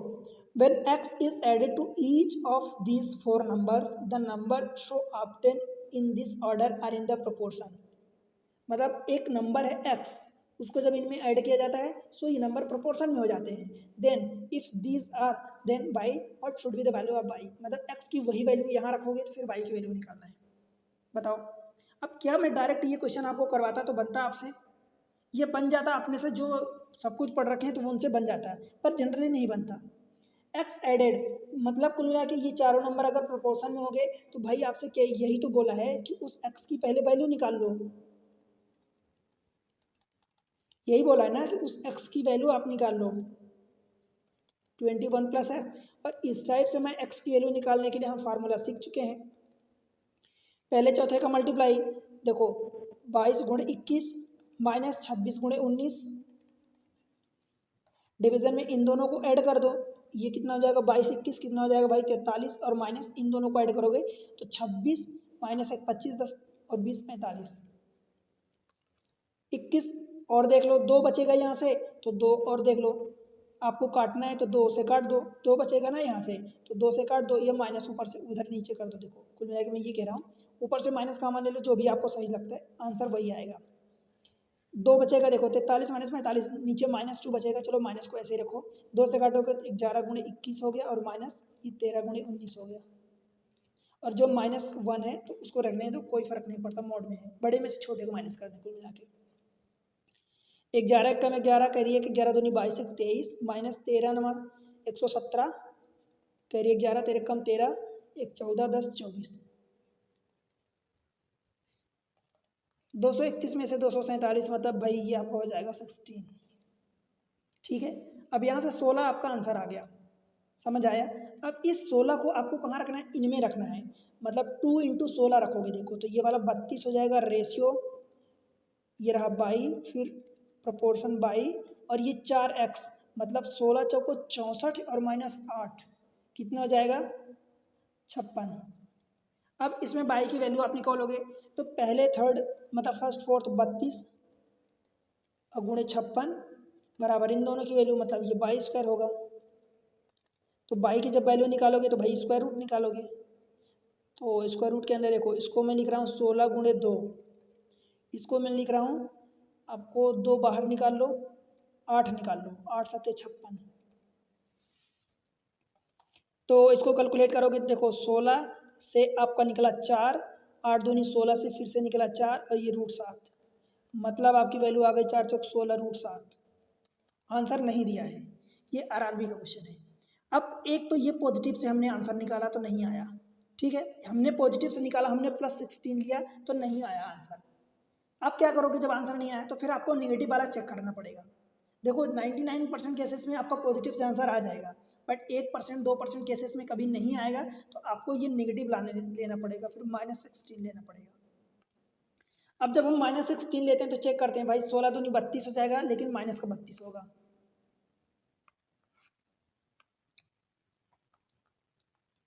when x is added to each of these four numbers, the number so obtained in this order are in the proportion। मतलब एक नंबर है x, उसको जब इनमें ऐड किया जाता है सो ये नंबर प्रोपोर्शन में हो जाते हैं। Then if these are then by what should be the value of by, मतलब x की वही वैल्यू यहाँ रखोगे तो फिर y की वैल्यू निकालना है। बताओ, अब क्या मैं डायरेक्ट ये क्वेश्चन आपको करवाता तो बनता आपसे, ये बन जाता अपने से, जो सब कुछ पढ़ रखे हैं तो वो उनसे बन जाता है, पर जनरली नहीं बनता। एक्स एडेड मतलब कुल मिला के ये चारों नंबर अगर प्रोपोर्शन में हो गए तो भाई आपसे क्या यही तो बोला है कि उस एक्स की पहले वैल्यू निकाल लो, यही बोला है ना कि उस एक्स की वैल्यू आप निकाल लो 21 + है। और इस टाइप से मैं एक्स की वैल्यू निकालने के लिए हम फार्मूला सीख चुके हैं। पहले चौथे का मल्टीप्लाई, देखो 22 × 21 माइनस 26 × 19, डिवीजन में इन दोनों को ऐड कर दो, ये कितना हो जाएगा 22 21 कितना हो जाएगा भाई 43, और माइनस इन दोनों को ऐड करोगे तो 26 माइनस 1 25 10 और 20 45, 21 और देख लो, 2 बचेगा यहाँ से तो 2 और देख लो, आपको काटना है तो 2 से काट दो, 2 बचेगा ना यहाँ से तो 2 से काट दो, ये माइनस ऊपर से उधर नीचे कर दो। देखो कुल मिला के मैं ये कह रहा हूँ, ऊपर से माइनस कॉमन ले लो, जो भी आपको सही लगता है आंसर वही आएगा। 2 बचेगा, देखो 43 माइनस 45, नीचे -2 बचेगा, चलो माइनस को ऐसे ही रखो, 2 से काटोगे तो 11 × 21 हो गया, और माइनस ये 13 × 19 हो गया, और जो -1 है तो उसको रखने दो, कोई फर्क नहीं पड़ता, मोड में है, बड़े में से छोटे को माइनस कर दें कुल मिला के। 11 कम 11 करिए कि 11 दूनी 22 23 माइनस 13 नंबर 117 करिए 11 13 कम 13 1 14 10 24, 231 में से 247, मतलब भाई ये आपका हो जाएगा 16। ठीक है, अब यहाँ से 16 आपका आंसर आ गया, समझ आया। अब इस 16 को आपको कहाँ रखना है, इनमें रखना है, मतलब 2 × 16 रखोगे, देखो तो ये वाला 32 हो जाएगा, रेशियो ये रहा 22, फिर प्रोपोर्शन 22, और ये 4x, मतलब 16 चौको 64 और -8 कितना हो जाएगा 56। अब इसमें 22 की वैल्यू आप निकालोगे तो पहले थर्ड मतलब फर्स्ट फोर्थ 32 और गुणे 56 बराबर इन दोनों की वैल्यू, मतलब ये 22² होगा। तो 22 की जब वैल्यू निकालोगे तो भाई स्क्वायर रूट निकालोगे, तो स्क्वायर रूट के अंदर देखो, इसको मैं लिख रहा हूँ 16 × 2, इसको मैं लिख रहा हूँ, आपको 2 बाहर निकाल लो, 8 निकाल लो, 8 सत्ते 56। तो इसको कैलकुलेट करोगे, देखो 16 से आपका निकला 4, 8 दूनी 16 से फिर से निकला 4 और ये √7, मतलब आपकी वैल्यू आ गई 4 चौक 16 √7। आंसर नहीं दिया है, ये आरआरबी का क्वेश्चन है। अब एक तो ये पॉजिटिव से हमने आंसर निकाला तो नहीं आया, ठीक है, हमने पॉजिटिव से निकाला, हमने +16 लिया तो नहीं आया आंसर। अब क्या करोगे, जब आंसर नहीं आया तो फिर आपको नेगेटिव वाला चेक करना पड़ेगा। देखो 99% केसेस में आपका पॉजिटिव से आंसर आ जाएगा, बट 1% 2% केसेस में कभी नहीं आएगा, तो आपको ये नेगेटिव लेना पड़ेगा, फिर -16 लेना पड़ेगा। अब जब हम -16 लेते हैं तो चेक करते हैं भाई, 16 दूनी 32 हो जाएगा, लेकिन माइनस का 32 होगा,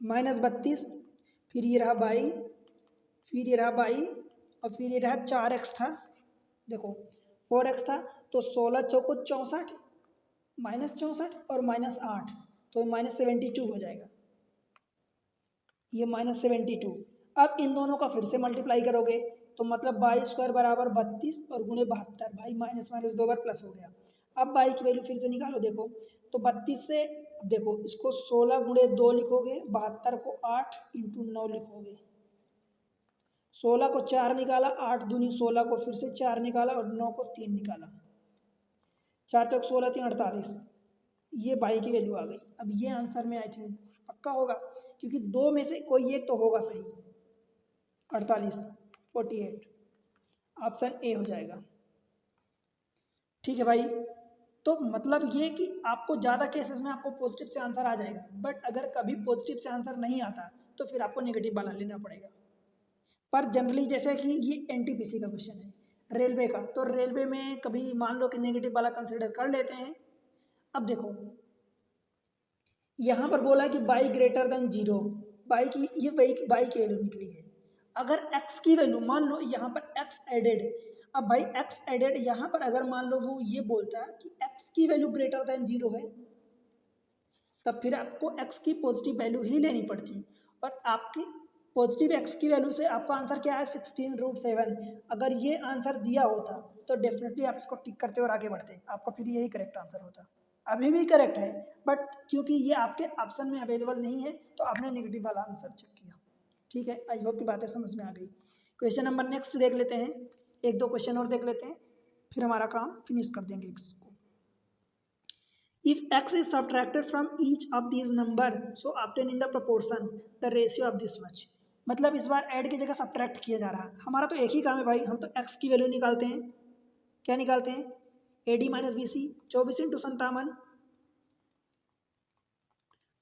-32, फिर ये रहा 22, फिर ये रहा 22 और फिर ये रहा 4x था, देखो 4x था, तो 16 चौको 64, -64 और -8, तो -72 हो जाएगा, ये -72। अब इन दोनों का फिर से मल्टीप्लाई करोगे तो मतलब 22² बराबर 32 और गुणे 72, भाई माइनस माइनस 2 बार प्लस हो गया। अब 22 की वैल्यू फिर से निकालो, देखो तो 32 से, देखो इसको 16 गुणे 2 लिखोगे, 72 को 8 इंटू 9 लिखोगे, 16 को 4 निकाला, 8 दूनी 16 को फिर से 4 निकाला और 9 को 3 निकाला, 4 चौक 16 3 48, ये 22 की वैल्यू आ गई। अब ये आंसर में आई थिंक पक्का होगा, क्योंकि दो में से कोई एक तो होगा सही, 48 48, ऑप्शन ए हो जाएगा। ठीक है भाई, तो मतलब ये कि आपको ज़्यादा केसेस में आपको पॉजिटिव से आंसर आ जाएगा, बट अगर कभी पॉजिटिव से आंसर नहीं आता तो फिर आपको नेगेटिव वाला लेना पड़ेगा। पर जनरली जैसे कि ये एनटीपीसी का क्वेश्चन है रेलवे का, तो रेलवे में कभी मान लो कि नेगेटिव वाला कंसिडर कर लेते हैं। अब देखो यहाँ पर बोला कि बाई ग्रेटर देन 0, बाई की ये बाई की वैल्यू निकली है। अगर x की वैल्यू मान लो यहाँ पर x एडेड है, अब भाई x एडेड यहाँ पर अगर मान लो वो ये बोलता है कि x की वैल्यू ग्रेटर देन 0 है, तब फिर आपको x की पॉजिटिव वैल्यू ही लेनी पड़ती, और आपकी पॉजिटिव x की वैल्यू से आपका आंसर क्या है 16√7। अगर ये आंसर दिया होता तो डेफिनेटली आप इसको टिक करते और आगे बढ़ते, आपका फिर यही करेक्ट आंसर होता। अभी भी करेक्ट है, बट क्योंकि ये आपके ऑप्शन में अवेलेबल नहीं है तो आपने नेगेटिव वाला आंसर चेक किया। ठीक है, आई होप की बातें समझ में आ गई। क्वेश्चन नंबर नेक्स्ट देख लेते हैं, एक दो क्वेश्चन और देख लेते हैं, फिर हमारा काम फिनिश कर देंगे इसको। If x is subtracted from each of these number, so obtain in the proportion the ratio of this much। मतलब इस बार ऐड की जगह सब्ट्रैक्ट किया जा रहा है। हमारा तो एक ही काम है भाई, हम तो x की वैल्यू निकालते हैं। क्या निकालते हैं, AD minus BC, 24 into 57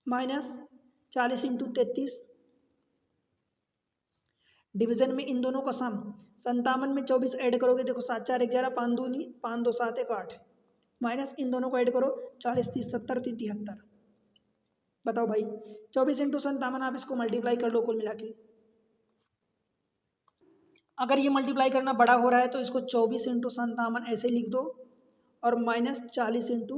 minus 40 into 33, division में इन दोनों का सम, 57 में 24 ऐड करोगे, देखो 7 4 11, 5 2 नहीं, 5 2 7 1 8, माइनस इन दोनों को ऐड करो, 40 30 70 3 73। बताओ भाई 24 इंटू 57, आप इसको मल्टीप्लाई कर लो कुल मिला के। अगर ये मल्टीप्लाई करना बड़ा हो रहा है तो इसको 24 इंटू 57 ऐसे लिख दो, और माइनस 40 इंटू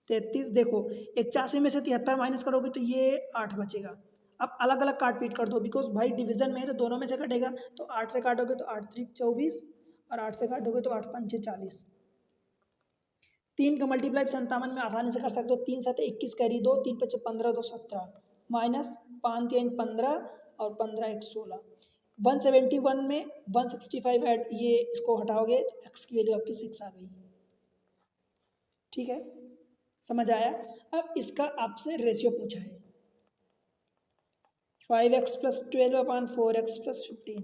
33, देखो 81 में से 73 माइनस करोगे तो ये 8 बचेगा। अब अलग अलग काट पीट कर दो, बिकॉज भाई डिवीजन में है तो दोनों में से कटेगा, तो 8 से काटोगे तो 8 3 24, और 8 से काटोगे तो 8 5 6 40। 3 का मल्टीप्लाई 57 में आसानी से कर सकते हो, 3 7 21 कैरी 2, 3 5 15 2 17, माइनस 5 3 15 और 15 1 16। 171 में 165 ऐड, ये इसको हटाओगे तो x की वैल्यू आपकी 6 आ गई। ठीक है, समझ आया। अब इसका आपसे रेशियो पूछा है, 5x + 12/4x + 15,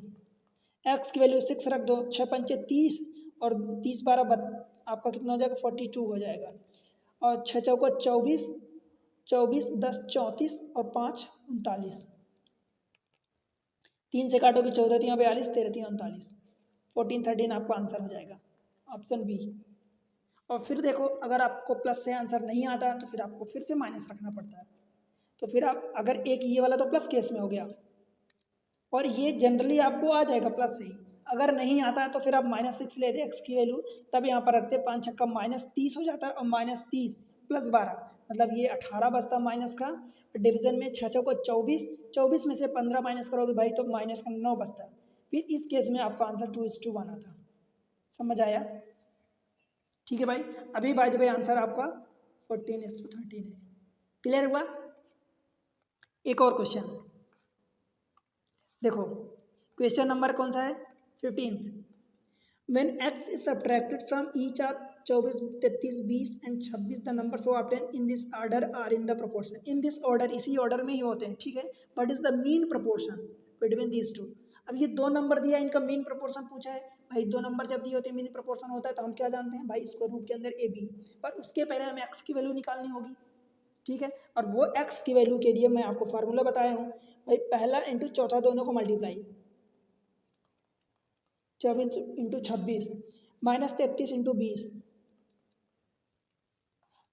x की वैल्यू 6 रख दो, 6 पंचे 30 और 30 12 आपका कितना हो जाएगा 42 हो जाएगा, और 6 चौका 24, 24 10 34 और 5 39, 3 से काटोगे 14 3 42, 13 3 39, 14 13 आपका आंसर हो जाएगा, ऑप्शन बी। और फिर देखो अगर आपको प्लस से आंसर नहीं आता तो फिर आपको फिर से माइनस रखना पड़ता है, तो फिर आप अगर एक ये वाला तो प्लस केस में हो गया, और ये जनरली आपको आ जाएगा प्लस से ही। अगर नहीं आता है तो फिर आप -6 लेते एक्स की वैल्यू, तब यहाँ पर रखते 5 छक्का -30 हो जाता है, और -30 + 12 मतलब ये 18 बचता माइनस का। डिवीजन में 6 चौको 24, 24 में से 15 माइनस करोगे भाई तो माइनस का 9 बचता है, फिर इस केस में आपका आंसर 2:1 आता। समझ आया? ठीक है भाई। अभी बाय द वे आंसर आपका 14:13 है। क्लियर हुआ? एक और क्वेश्चन देखो, क्वेश्चन नंबर कौन सा है? 15th। When x is subtracted from each of 24, 33, 20 and 26, the numbers so obtained in this order are in the proportion. In this order, इसी ऑर्डर में ही होते हैं, ठीक है। What is the mean proportion between these two? अब ये दो number दिया, इनका मीन प्रोपोर्शन पूछा है भाई। दो नंबर जब दिए होते हैं मीन प्रोपोर्शन होता है तो हम क्या जानते हैं भाई, स्क्वायर रूट के अंदर ए बी। पर उसके पहले हमें एक्स की वैल्यू निकालनी होगी, ठीक है। और वो एक्स की वैल्यू के लिए मैं आपको फार्मूला बताया हूँ भाई, पहला इंटू चौथा दोनों को मल्टीप्लाई, 24 इंटू 26 माइनस 33 इंटू 20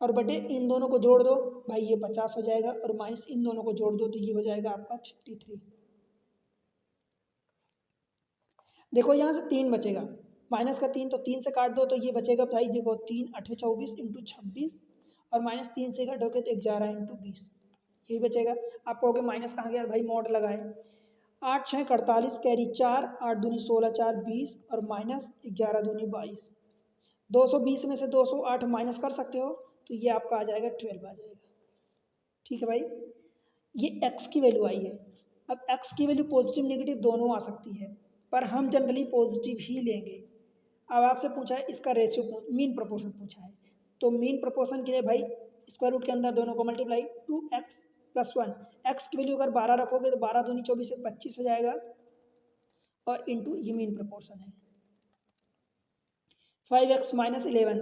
और बटे इन दोनों को जोड़ दो भाई, ये 50 हो जाएगा। और माइनस इन दोनों को जोड़ दो तो ये हो जाएगा आपका 53। देखो यहाँ से 3 बचेगा, माइनस का 3 तो 3 से काट दो तो ये बचेगा भाई। देखो 3 8 24 इंटू 26 और माइनस 3 से काटोगे तो 11 इंटू 20, यही बचेगा। आप कहोगे माइनस कहाँ गया भाई, मोड लगाए। 8 6 48 कैरी 4, 8 दूनी 16 4 20 और माइनस 11 दूनी 22। 220 में से 208 माइनस कर सकते हो तो ये आपका आ जाएगा 12 आ जाएगा। ठीक है भाई, ये x की वैल्यू आई है। अब x की वैल्यू पॉजिटिव नेगेटिव दोनों आ सकती है, पर हम जनरली पॉजिटिव ही लेंगे। अब आपसे पूछा है इसका रेशियो, मीन प्रोपोर्शन पूछा है, तो मीन प्रोपोर्शन के लिए भाई स्क्वायर रूट के अंदर दोनों को मल्टीप्लाई 2x + 1। x की वैल्यू अगर 12 रखोगे तो 12 दूनी 24 से 25 हो जाएगा और इंटू ये मीन प्रोपोर्शन है। 5x - 11,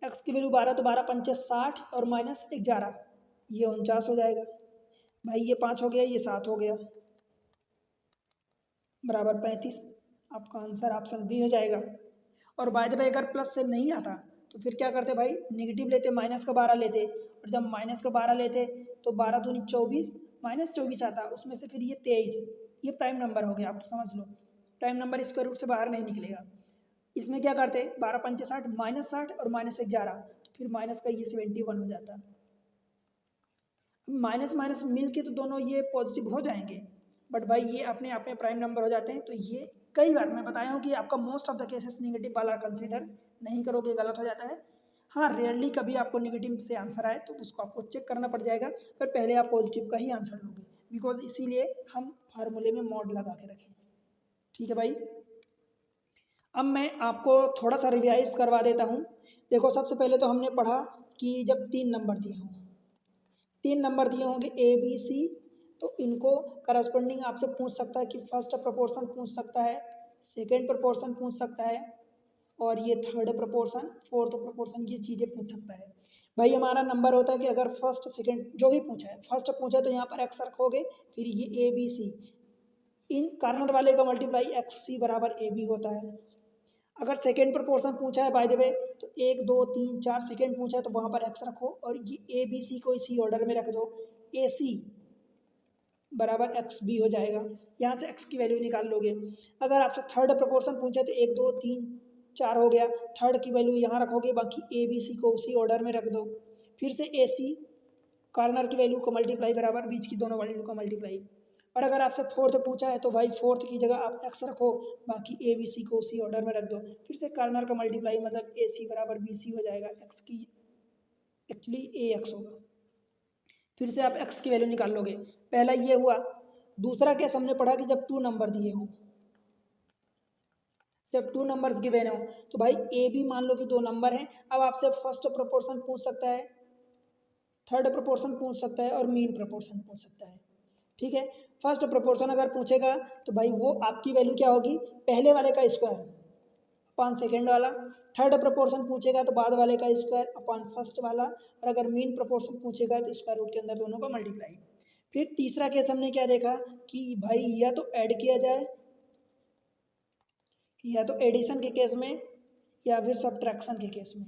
x की वैल्यू 12 तो 12 पंचे 60 और माइनस 11, ये 49 हो जाएगा भाई। ये 5 हो गया, ये 7 हो गया, बराबर 35। आपका आंसर ऑप्शन बी हो जाएगा। और बाय द वे अगर प्लस से नहीं आता तो फिर क्या करते भाई, नेगेटिव लेते, माइनस का 12 लेते। और जब माइनस का 12 लेते तो 12 दूनी 24 माइनस 24 आता, उसमें से फिर ये 23, ये प्राइम नंबर हो गया। आप समझ लो, प्राइम नंबर स्क्वायर रूट से बाहर नहीं निकलेगा। इसमें क्या करते, 12 पंचे 60 माइनस 60 और माइनस 11, तो फिर माइनस का ये 71 हो जाता। माइनस माइनस मिल के तो दोनों ये पॉजिटिव हो जाएंगे, बट भाई ये अपने आप में प्राइम नंबर हो जाते हैं। तो ये कई बार मैं बताया हूँ कि आपका most of the cases negative वाला कंसीडर नहीं करोगे, गलत हो जाता है। हाँ, रेयरली कभी आपको नेगेटिव से आंसर आए तो उसको आपको चेक करना पड़ जाएगा, पर पहले आप पॉजिटिव का ही आंसर लोगे, बिकॉज इसीलिए हम फार्मूले में मॉड लगा के रखें। ठीक है भाई, अब मैं आपको थोड़ा सा रिवाइज करवा देता हूँ। देखो सबसे पहले तो हमने पढ़ा कि जब 3 नंबर दिए हों, 3 नंबर दिए होंगे ए बी सी, तो इनको करस्पॉन्डिंग आपसे पूछ सकता है कि फर्स्ट प्रोपोर्शन पूछ सकता है, सेकेंड प्रोपोर्शन पूछ सकता है और ये थर्ड प्रोपोर्शन, फोर्थ प्रोपोर्शन, ये चीज़ें पूछ सकता है। भाई हमारा नंबर होता है कि अगर फर्स्ट सेकेंड जो भी पूछा है, फर्स्ट पूछा तो यहाँ पर एक्स रखोगे, फिर ये ए बी सी, इन कार्नर वाले का मल्टीप्लाई एक्स सी बराबर ए बी होता है। अगर सेकेंड प्रोपोर्शन पूछा है बाय द वे, तो 1 2 3 4 सेकेंड पूछा है तो वहाँ पर एक्स रखो और ये ए बी सी को इसी ऑर्डर में रख दो, ए सी बराबर एक्स बी हो जाएगा। यहाँ से एक्स की वैल्यू निकाल लोगे। अगर आपसे थर्ड प्रोपोर्शन पूछे तो 1 2 3 4 हो गया, थर्ड की वैल्यू यहाँ रखोगे, बाकी ए बी सी को उसी ऑर्डर में रख दो। फिर से ए सी कॉर्नर की वैल्यू को मल्टीप्लाई बराबर बीच की दोनों वैल्यू को मल्टीप्लाई। और अगर आपसे फोर्थ पूछा है तो भाई फोर्थ की जगह आप एक्स रखो, बाकी ए बी सी को उसी ऑर्डर में रख दो। फिर से कॉर्नर का मल्टीप्लाई, मतलब ए सी बराबर बी सी हो जाएगा, एक्स की एक्चुअली ए एक्स होगा। फिर से आप एक्स की वैल्यू निकाल लोगे। पहला ये हुआ। दूसरा केस हमने पढ़ा कि जब 2 नंबर दिए हों, जब 2 नंबर्स गिवन हो तो भाई ए बी मान लो कि 2 नंबर हैं। अब आपसे फर्स्ट प्रोपोर्शन पूछ सकता है, थर्ड प्रोपोर्शन पूछ सकता है और मीन प्रोपोर्शन पूछ सकता है। ठीक है, फर्स्ट प्रोपोर्शन अगर पूछेगा तो भाई वो आपकी वैल्यू क्या होगी, पहले वाले का स्क्वायर अपॉन सेकेंड वाला। थर्ड प्रोपोर्शन पूछेगा तो बाद वाले का स्क्वायर अपॉन फर्स्ट वाला। और अगर मीन प्रोपोर्शन पूछेगा तो स्क्वायर रूट के अंदर दोनों का मल्टीप्लाई। फिर तीसरा केस हमने क्या देखा कि भाई या तो ऐड किया जाए, या तो एडिशन के केस में या फिर सब्ट्रैक्शन के केस में,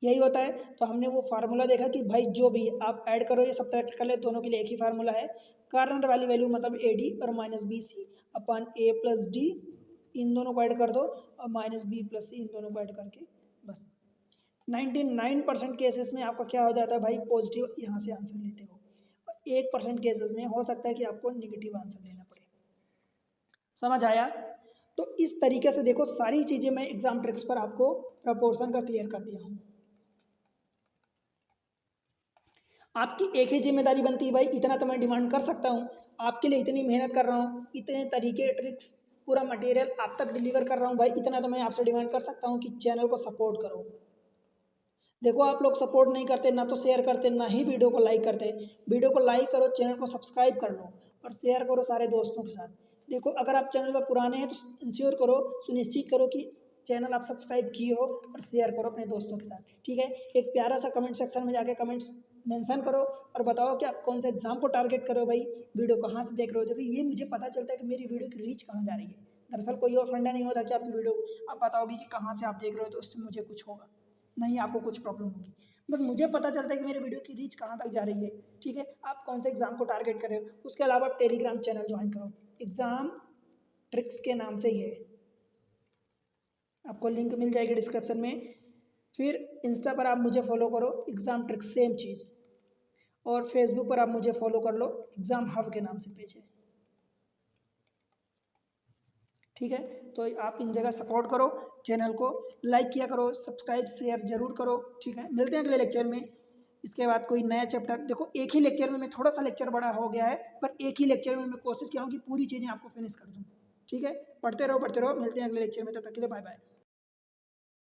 यही होता है। तो हमने वो फार्मूला देखा कि भाई जो भी आप ऐड करो या सब्ट्रैक्ट कर ले, दोनों के लिए एक ही फार्मूला है। कार्नर वाली वैल्यू मतलब ए डी और माइनस बी सी अपॉन ए प्लस डी, इन दोनों को ऐड कर दो और माइनस बी प्लस सी, इन दोनों को ऐड करके बस 99% केसेस में आपका क्या हो जाता है भाई, पॉजिटिव यहाँ से आंसर लेते हो। 1% केसेस में हो सकता है कि आपको नेगेटिव आंसर लेना पड़े। समझ आया? तो इस तरीके से देखो सारी चीज़ें मैं एग्जाम ट्रिक्स पर आपको प्रपोर्शन का क्लियर कर दिया हूँ। आपकी एक ही जिम्मेदारी बनती है भाई, इतना तो मैं डिमांड कर सकता हूँ, आपके लिए इतनी मेहनत कर रहा हूँ, इतने तरीके ट्रिक्स पूरा मटेरियल आप तक डिलीवर कर रहा हूँ भाई, इतना तो मैं आपसे डिमांड कर सकता हूँ कि चैनल को सपोर्ट करो। देखो आप लोग सपोर्ट नहीं करते, ना तो शेयर करते, ना ही वीडियो को लाइक करते। वीडियो को लाइक करो, चैनल को सब्सक्राइब कर लो और शेयर करो सारे दोस्तों के साथ। देखो अगर आप चैनल पर पुराने हैं तो इंश्योर करो, सुनिश्चित करो कि चैनल आप सब्सक्राइब किए हो और शेयर करो अपने दोस्तों के साथ, ठीक है। एक प्यारा सा कमेंट सेक्शन में जाके कमेंट्स मेंशन करो और बताओ कि आप कौन से एग्जाम को टारगेट करो भाई, वीडियो कहाँ से देख रहे हो। देखो ये मुझे पता चलता है कि मेरी वीडियो की रीच कहाँ जा रही है। दरअसल कोई और फंडा नहीं होता कि आपकी वीडियो आप बताओगे कि कहाँ से आप देख रहे हो तो उससे मुझे कुछ होगा नहीं, आपको कुछ प्रॉब्लम होगी। बस मुझे पता चलता है कि मेरे वीडियो की रीच कहाँ तक जा रही है, ठीक है। आप कौन से एग्जाम को टारगेट कर रहे हो। उसके अलावा टेलीग्राम चैनल ज्वाइन करो, एग्जाम ट्रिक्स के नाम से ही है, आपको लिंक मिल जाएगी डिस्क्रिप्शन में। फिर इंस्टा पर आप मुझे फॉलो करो, एग्जाम ट्रिक्स सेम चीज़। और फेसबुक पर आप मुझे फॉलो कर लो, एग्जाम हब के नाम से पेज है, ठीक है। तो आप इन जगह सपोर्ट करो, चैनल को लाइक किया करो, सब्सक्राइब शेयर जरूर करो, ठीक है। मिलते हैं अगले लेक्चर में, इसके बाद कोई नया चैप्टर। देखो एक ही लेक्चर में मैं थोड़ा सा लेक्चर बड़ा हो गया है, पर एक ही लेक्चर में मैं कोशिश किया हूँ कि पूरी चीज़ें आपको फिनिश कर दूँ, ठीक है। पढ़ते रहो, मिलते हैं अगले लेक्चर में, तब तक के लिए बाय बाय।